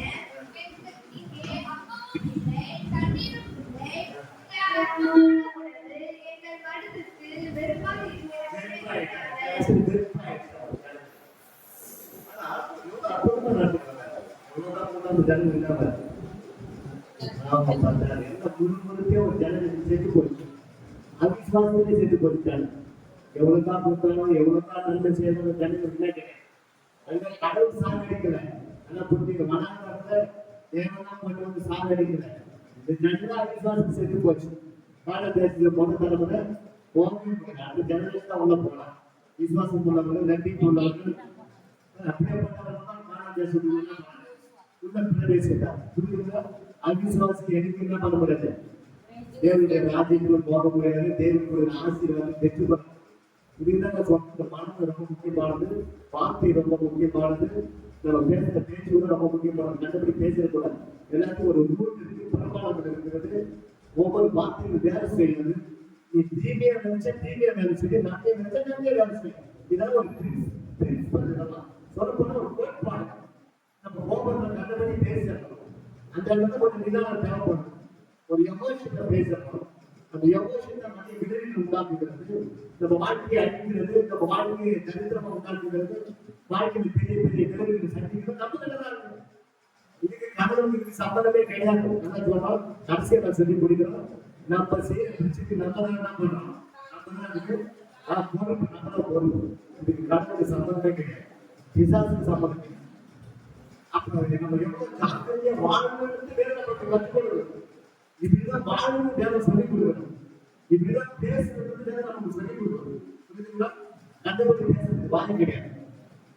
இங்கே அப்பமும் இல்லை, தண்ணீரும் இல்லை. எங்கள் மனதுக்கு வெறுப்பாக அவிசுவாசத்தை செத்து போயிட்டாங்க. எவ்வளவுதான் கொடுத்தாலும் எவ்வளவுதான் நன்மை செய்யணும் ஜனங்கள் கிடையாது. கடவுள் சாகடிக்கல. ஆனா புரிஞ்சுக்க மனாந்தரத்துல தேவனா கொண்டு வந்து சாகடிக்கல. இந்த ஜனங்கள் அவிசுவாசத்தை செத்து போச்சு. பாரத தேசத்துல பொண்ணு தலைமுறை அந்த ஜனங்களுக்கு தான் உள்ள போகலாம். விசுவாசம் உள்ளவர்கள் நம்பிக்கை உள்ளவர்கள் அப்படியேப்பட்டவர்கள் தான் பாரத தேசத்துக்கு உள்ள பிரவேசித்தார். புரியுதுங்களா? அவிசுவாசத்தை எனக்கு என்ன பண்ண முடியாது. தேவனுடைய ராஜ்யங்களும் போக முடியாது. தேவனுடைய ஆசீர்வாதம் பெற்று பண்ண இதுதான் சொந்த மனம் ரொம்ப முக்கியமானது. வார்த்தை ரொம்ப முக்கியமானது. நம்ம பேசுற பேச்சு கூட ரொம்ப முக்கியமானது. கண்டபடி பேசக்கூடாது. எல்லாத்துக்கும் ஒரு ரூல் இருக்கு, பிரமாணம் இருக்கிறது. ஒவ்வொரு வார்த்தையும் வேலை செய்யறது. நீ தீமையா நினைச்சா தீமையா வேலை செய்ய, நன்மையை நினைச்சா நன்மையை வேலை செய்யும். இதெல்லாம் ஒரு பிரின்சிபல். சொல்ல போனா ஒரு கோட்பாடு. நம்ம ஒவ்வொரு கண்டபடி பேசணும். அந்த இடத்துல கொஞ்சம் நிதானம் தேவைப்படும். ஒரு எமோஷனை பேசணும். அந்த எமோஷன் நம்முடைய விளைவில் உண்டாக்குகிறது. நம்ம வாழ்க்கையை அழிக்கிறது. நம்ம வாழ்க்கையை சரித்திரமா உண்டாக்குகிறது. வாழ்க்கையில் பெரிய பெரிய விளைவுகளை சந்திக்கிறது. நம்ம நல்லதா இருக்கும். இதுக்கு கடவுளுக்கு சம்பந்தமே கிடையாது. என்ன சொன்னால் கடைசியை நான் சொல்லி முடிக்கிறோம். நம்ம செய்யற பிரச்சனைக்கு நம்ம தான் என்ன பண்றோம்? நம்ம தான் இருக்கு பொறுப்பு. நம்ம தான் பொறுப்பு. இதுக்கு கடவுளுக்கு சம்பந்தமே கிடையாது. பிசாசுக்கு சம்பந்தம் கிடையாது. அப்புறம் நம்ம எவ்வளவு ஜாக்கிரதையா வாழணும்னு வேற நமக்கு கற்றுக்கொள்ளணும். இப்படிதான் வாழணும் வேற சொல்லிக் கொடுக்கணும். இப்படிதான் பேசுறது வேற நமக்கு சொல்லிக் கொடுக்கணும். புரியுதுங்களா? கண்டபடி பேசுறது வாங்க கிடையாது.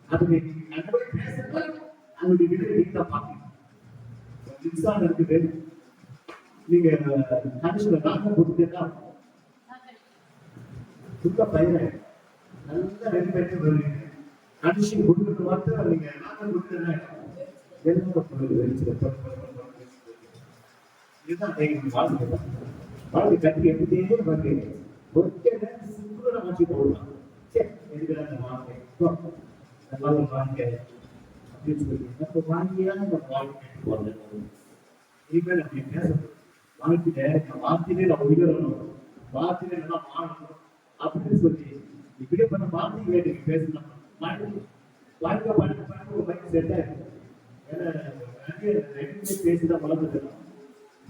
அதுக்கு கண்டபடி பேசுறது அதனுடைய விட நீங்க பார்க்கணும். மின்சாரம் இருக்குது. நீங்க கடைசியில நாகம் கொடுத்தீங்கன்னா சுத்த பயிர நல்லா ரெடி பண்ணி வருவீங்க. கடைசி கொடுக்கறது மட்டும் நீங்க நாகம் கொடுத்தீங்கன்னா இதுதான் வாழ்க்கை. வாழ்க்கை கட்டி எப்படியே வருவீங்க. ஒருத்தே சிம்பிளா மாற்றி போடலாம். சரி எதுக்கு அந்த வாழ்க்கை நல்ல ஒரு வாழ்க்கை அப்படின்னு சொல்லி வாழ்க்கையான நம்ம வாழ்க்கை போடணும். இனிமேல் அப்படி பேசணும். வாழ்க்கையில வார்த்தையிலே நம்ம உயரணும். வார்த்தையில நல்லா வாழணும் அப்படின்னு சொல்லி இப்படியே பண்ண வார்த்தை கேட்டு பேசலாம் வாழ்க்கை பண்ண ஒரு மைண்ட் செட் ஆயிடும். ஏன்னா ரெண்டு பேசிதான் வளர்ந்துக்கலாம்.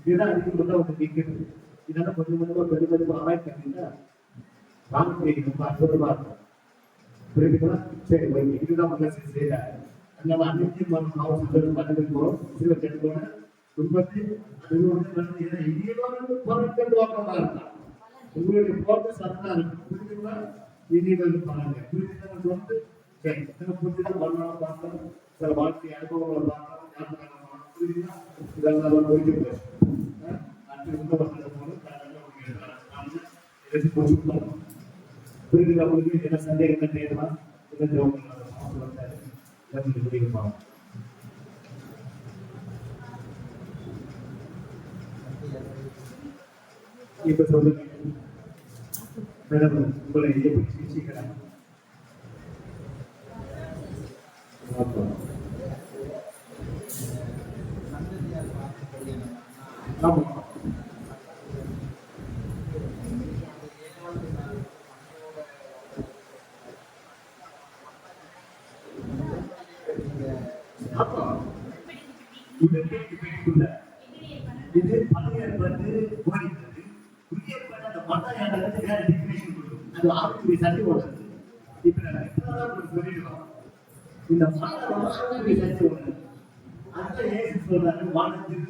இதுதான் அதுக்கு மட்டும் அவங்க கேட்கறது. இதெல்லாம் கொஞ்சம் கொஞ்சமா பெருமையாக அவாய்ட் பண்ணிட்டா வாங்க ரொம்ப அற்புதமா இருக்கும். புரியுதுங்களா? சரி ஓகே, இதுதான் முதல் செய்யறாரு. அந்த அன்னைக்கு மாவட்டம் பண்ணிருக்கோம். சில கேட்டுக்கோங்க குடும்பத்தை பொருட்கள் நோக்கமா இருக்கலாம். உங்களுடைய போக்கஸ் அதுதான் இருக்கும். புரியுதுங்களா? இனிமேல் பாருங்க. புரியுதுங்க வந்து சரி புரிஞ்சுதான் பண்ணணும் பார்க்கணும். சில வாழ்க்கை அனுபவங்களை பார்க்கணும். புரியுதுங்களா? இதெல்லாம் புரிஞ்சுங்க. புரியுதுங்களா? உங்களுக்கு என்ன சந்தேகம் தேவையா? முடியுமா? இப்ப சொல்லுங்க மேடம், உங்களை எப்படி சிகிச்சைக்கிறாங்க? ஆமா இது பழைய ஏற்பாடு போகிறது. புதிய ஏற்பாடு அந்த மத்தாயானது வேற டெஃபினேஷன் கொடுக்கும். அது ஆவிக்குரிய சட்டை ஓடுறது. இப்ப நான் சொல்லிடுவோம். இந்த ஆவிக்குரிய சட்டை ஓடுறது. அந்த ஏசு சொல்றாரு, வானத்தில்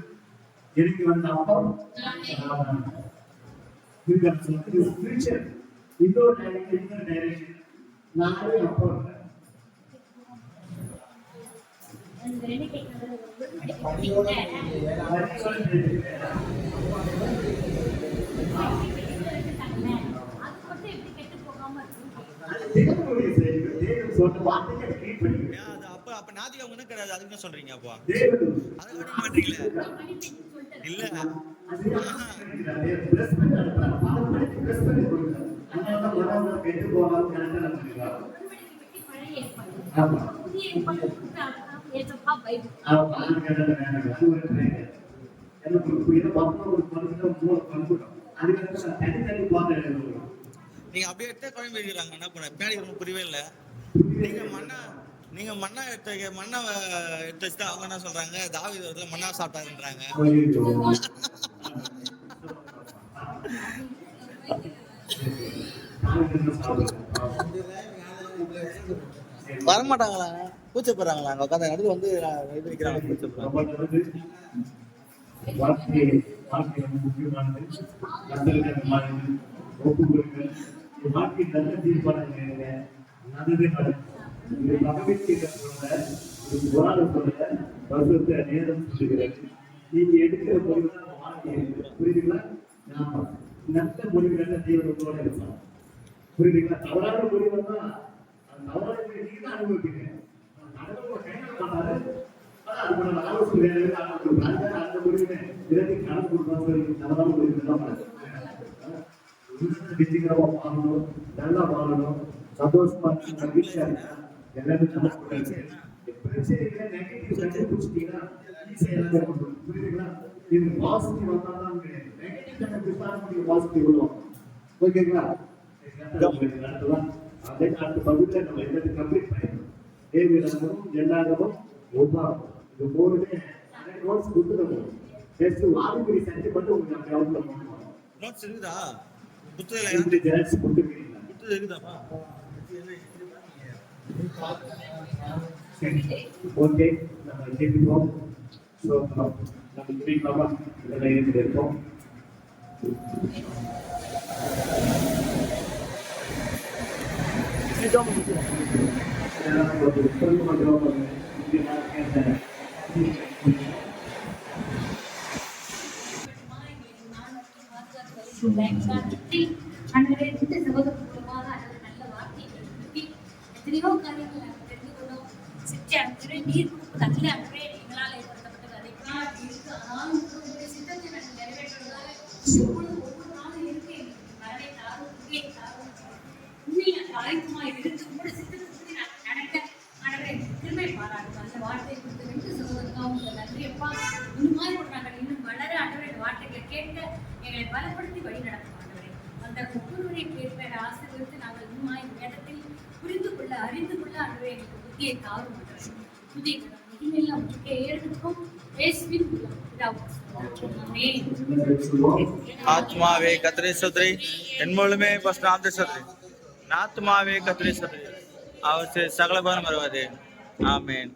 எனக்கு வந்த அப்பம் ஸ்பிரிச்சுவல் இன்னொரு டைரக்ஷன். நானே அப்பம் சொல்றீங்க அப்போ இல்ல நீங்க அப்படியே எடுத்தே குழம்பு வைக்கிறாங்க. என்ன பண்ண பின்னாடி ரொம்ப புரியவே இல்லை. நீங்க மண்ணா எடுத்து வச்சுட்டு அவங்க என்ன சொல்றாங்க, தாவீது மண்ணா சாப்பிட்டாருன்றாங்க. வரமாட்டாங்களா? கூச்சப்படுறாங்களா? அங்க உட்காந்து நடுவில் வந்து இது வைக்கிறாங்க. கூச்சப்படுறாங்க. நீங்க எடுக்கிற முடிவு புரியுதுங்களா? நல்ல முடிவுகள் தீவிரத்தோட இருக்கலாம். புரியுதுங்களா? தவறான முடிவு தான் தவறான நீங்க தான் அனுபவிப்பீங்க. அந்த முடிவு இரண்டு கணக்கு கொடுக்கணும். தவறான முடிவு தான் வாழணும், நல்லா வாழணும், சந்தோஷமா மகிழ்ச்சியா இருக்கணும். எல்லாமே பிரச்சனைகளை நெகட்டிவ் கண்டுபிடிச்சிட்டீங்கன்னா புரியுதுங்களா? இது பாசிட்டிவ் வந்தாதான் கிடையாது. நெகட்டிவ் கண்டுபிடிச்சா பாசிட்டிவ் வருவாங்க. ஓகேங்களா? அதே அடுத்த பகுதியில் நம்ம எல்லாத்தையும் கம்ப்ளீட் பண்ணிடணும். தேவையில்லாமலும் எல்லாரும் ஒவ்வாகும். இது மூணுமே நோட்ஸ் கொடுத்துருக்கோம். ஜஸ்ட் வாலிபரி சர்ச்சை மட்டும் உங்களுக்கு அப்படி அவுட்ல பண்ணுவோம். நோட்ஸ் இருக்குதா? புத்தகத்துல ஜெராக்ஸ் கொடுத்துருக்கீங்களா? புத்தகம் இருக்குதாப்பா? சரி ஓகே, நம்ம ஜெயிப்போம். ஸோ நம்ம ஜெயிக்கலாமா? இதெல்லாம் இருக்கோம். எத்தனையோ காரியங்கள் தெரிந்து கொண்டோம். சிற்றி அனுப்பிச்சு நீர் தண்ணி அன்றே எங்களால் ஏற்படுத்தப்பட்டது. அதைக்கெல்லாம் இருக்கு. ஆனாலும் உங்களுடைய சித்தத்தை நாங்கள் நிறைவேற்றுவதாக எப்பொழுது ஒவ்வொரு நாளும் இருக்கு. மரணை தாரும் புதிய தாரும் உண்மையை அழைக்குமா இருக்கு. உங்களுடைய சித்தத்தை நடக்க ஆண்டவரே திரும்பி பாராட்டும். அந்த வார்த்தையை கொடுத்து ரெண்டு சகோதரருக்காக உங்களுக்கு நன்றி அப்பா. இந்த மாதிரி ஒரு நாங்கள் இன்னும் வளர ஆண்டவரே இந்த வார்த்தைகளை கேட்க எங்களை பலப்படுத்தி வழி நடக்கும். ஆண்டவரே அந்த ஒவ்வொருவரை பேர் ஆசீர்வதித்து நாங்கள் இன்னுமா இந்த வேதத்தில் புரிந்து கொள்ள அறிந்து கொள்ள ஆண்டவரே எங்களுக்கு புத்தியை தாரும் ஆண்டவரே. புதிய மகிமையெல்லாம் உமக்கே ஏறெடுக்கும். இயேசுவின் மூலம் பிதாவுக்கு ஸ்தோத்திரம். ஆமென். ஆத்மாவே கர்த்தரை ஸ்தோத்திரி, என் மூலமே பரிசுத்த ஸ்தோத்திரி. ஆத்மாவே கர்த்தரை ஸ்தோத்திரி, அவர் சகல பலனும் வருவது. ஆமென்.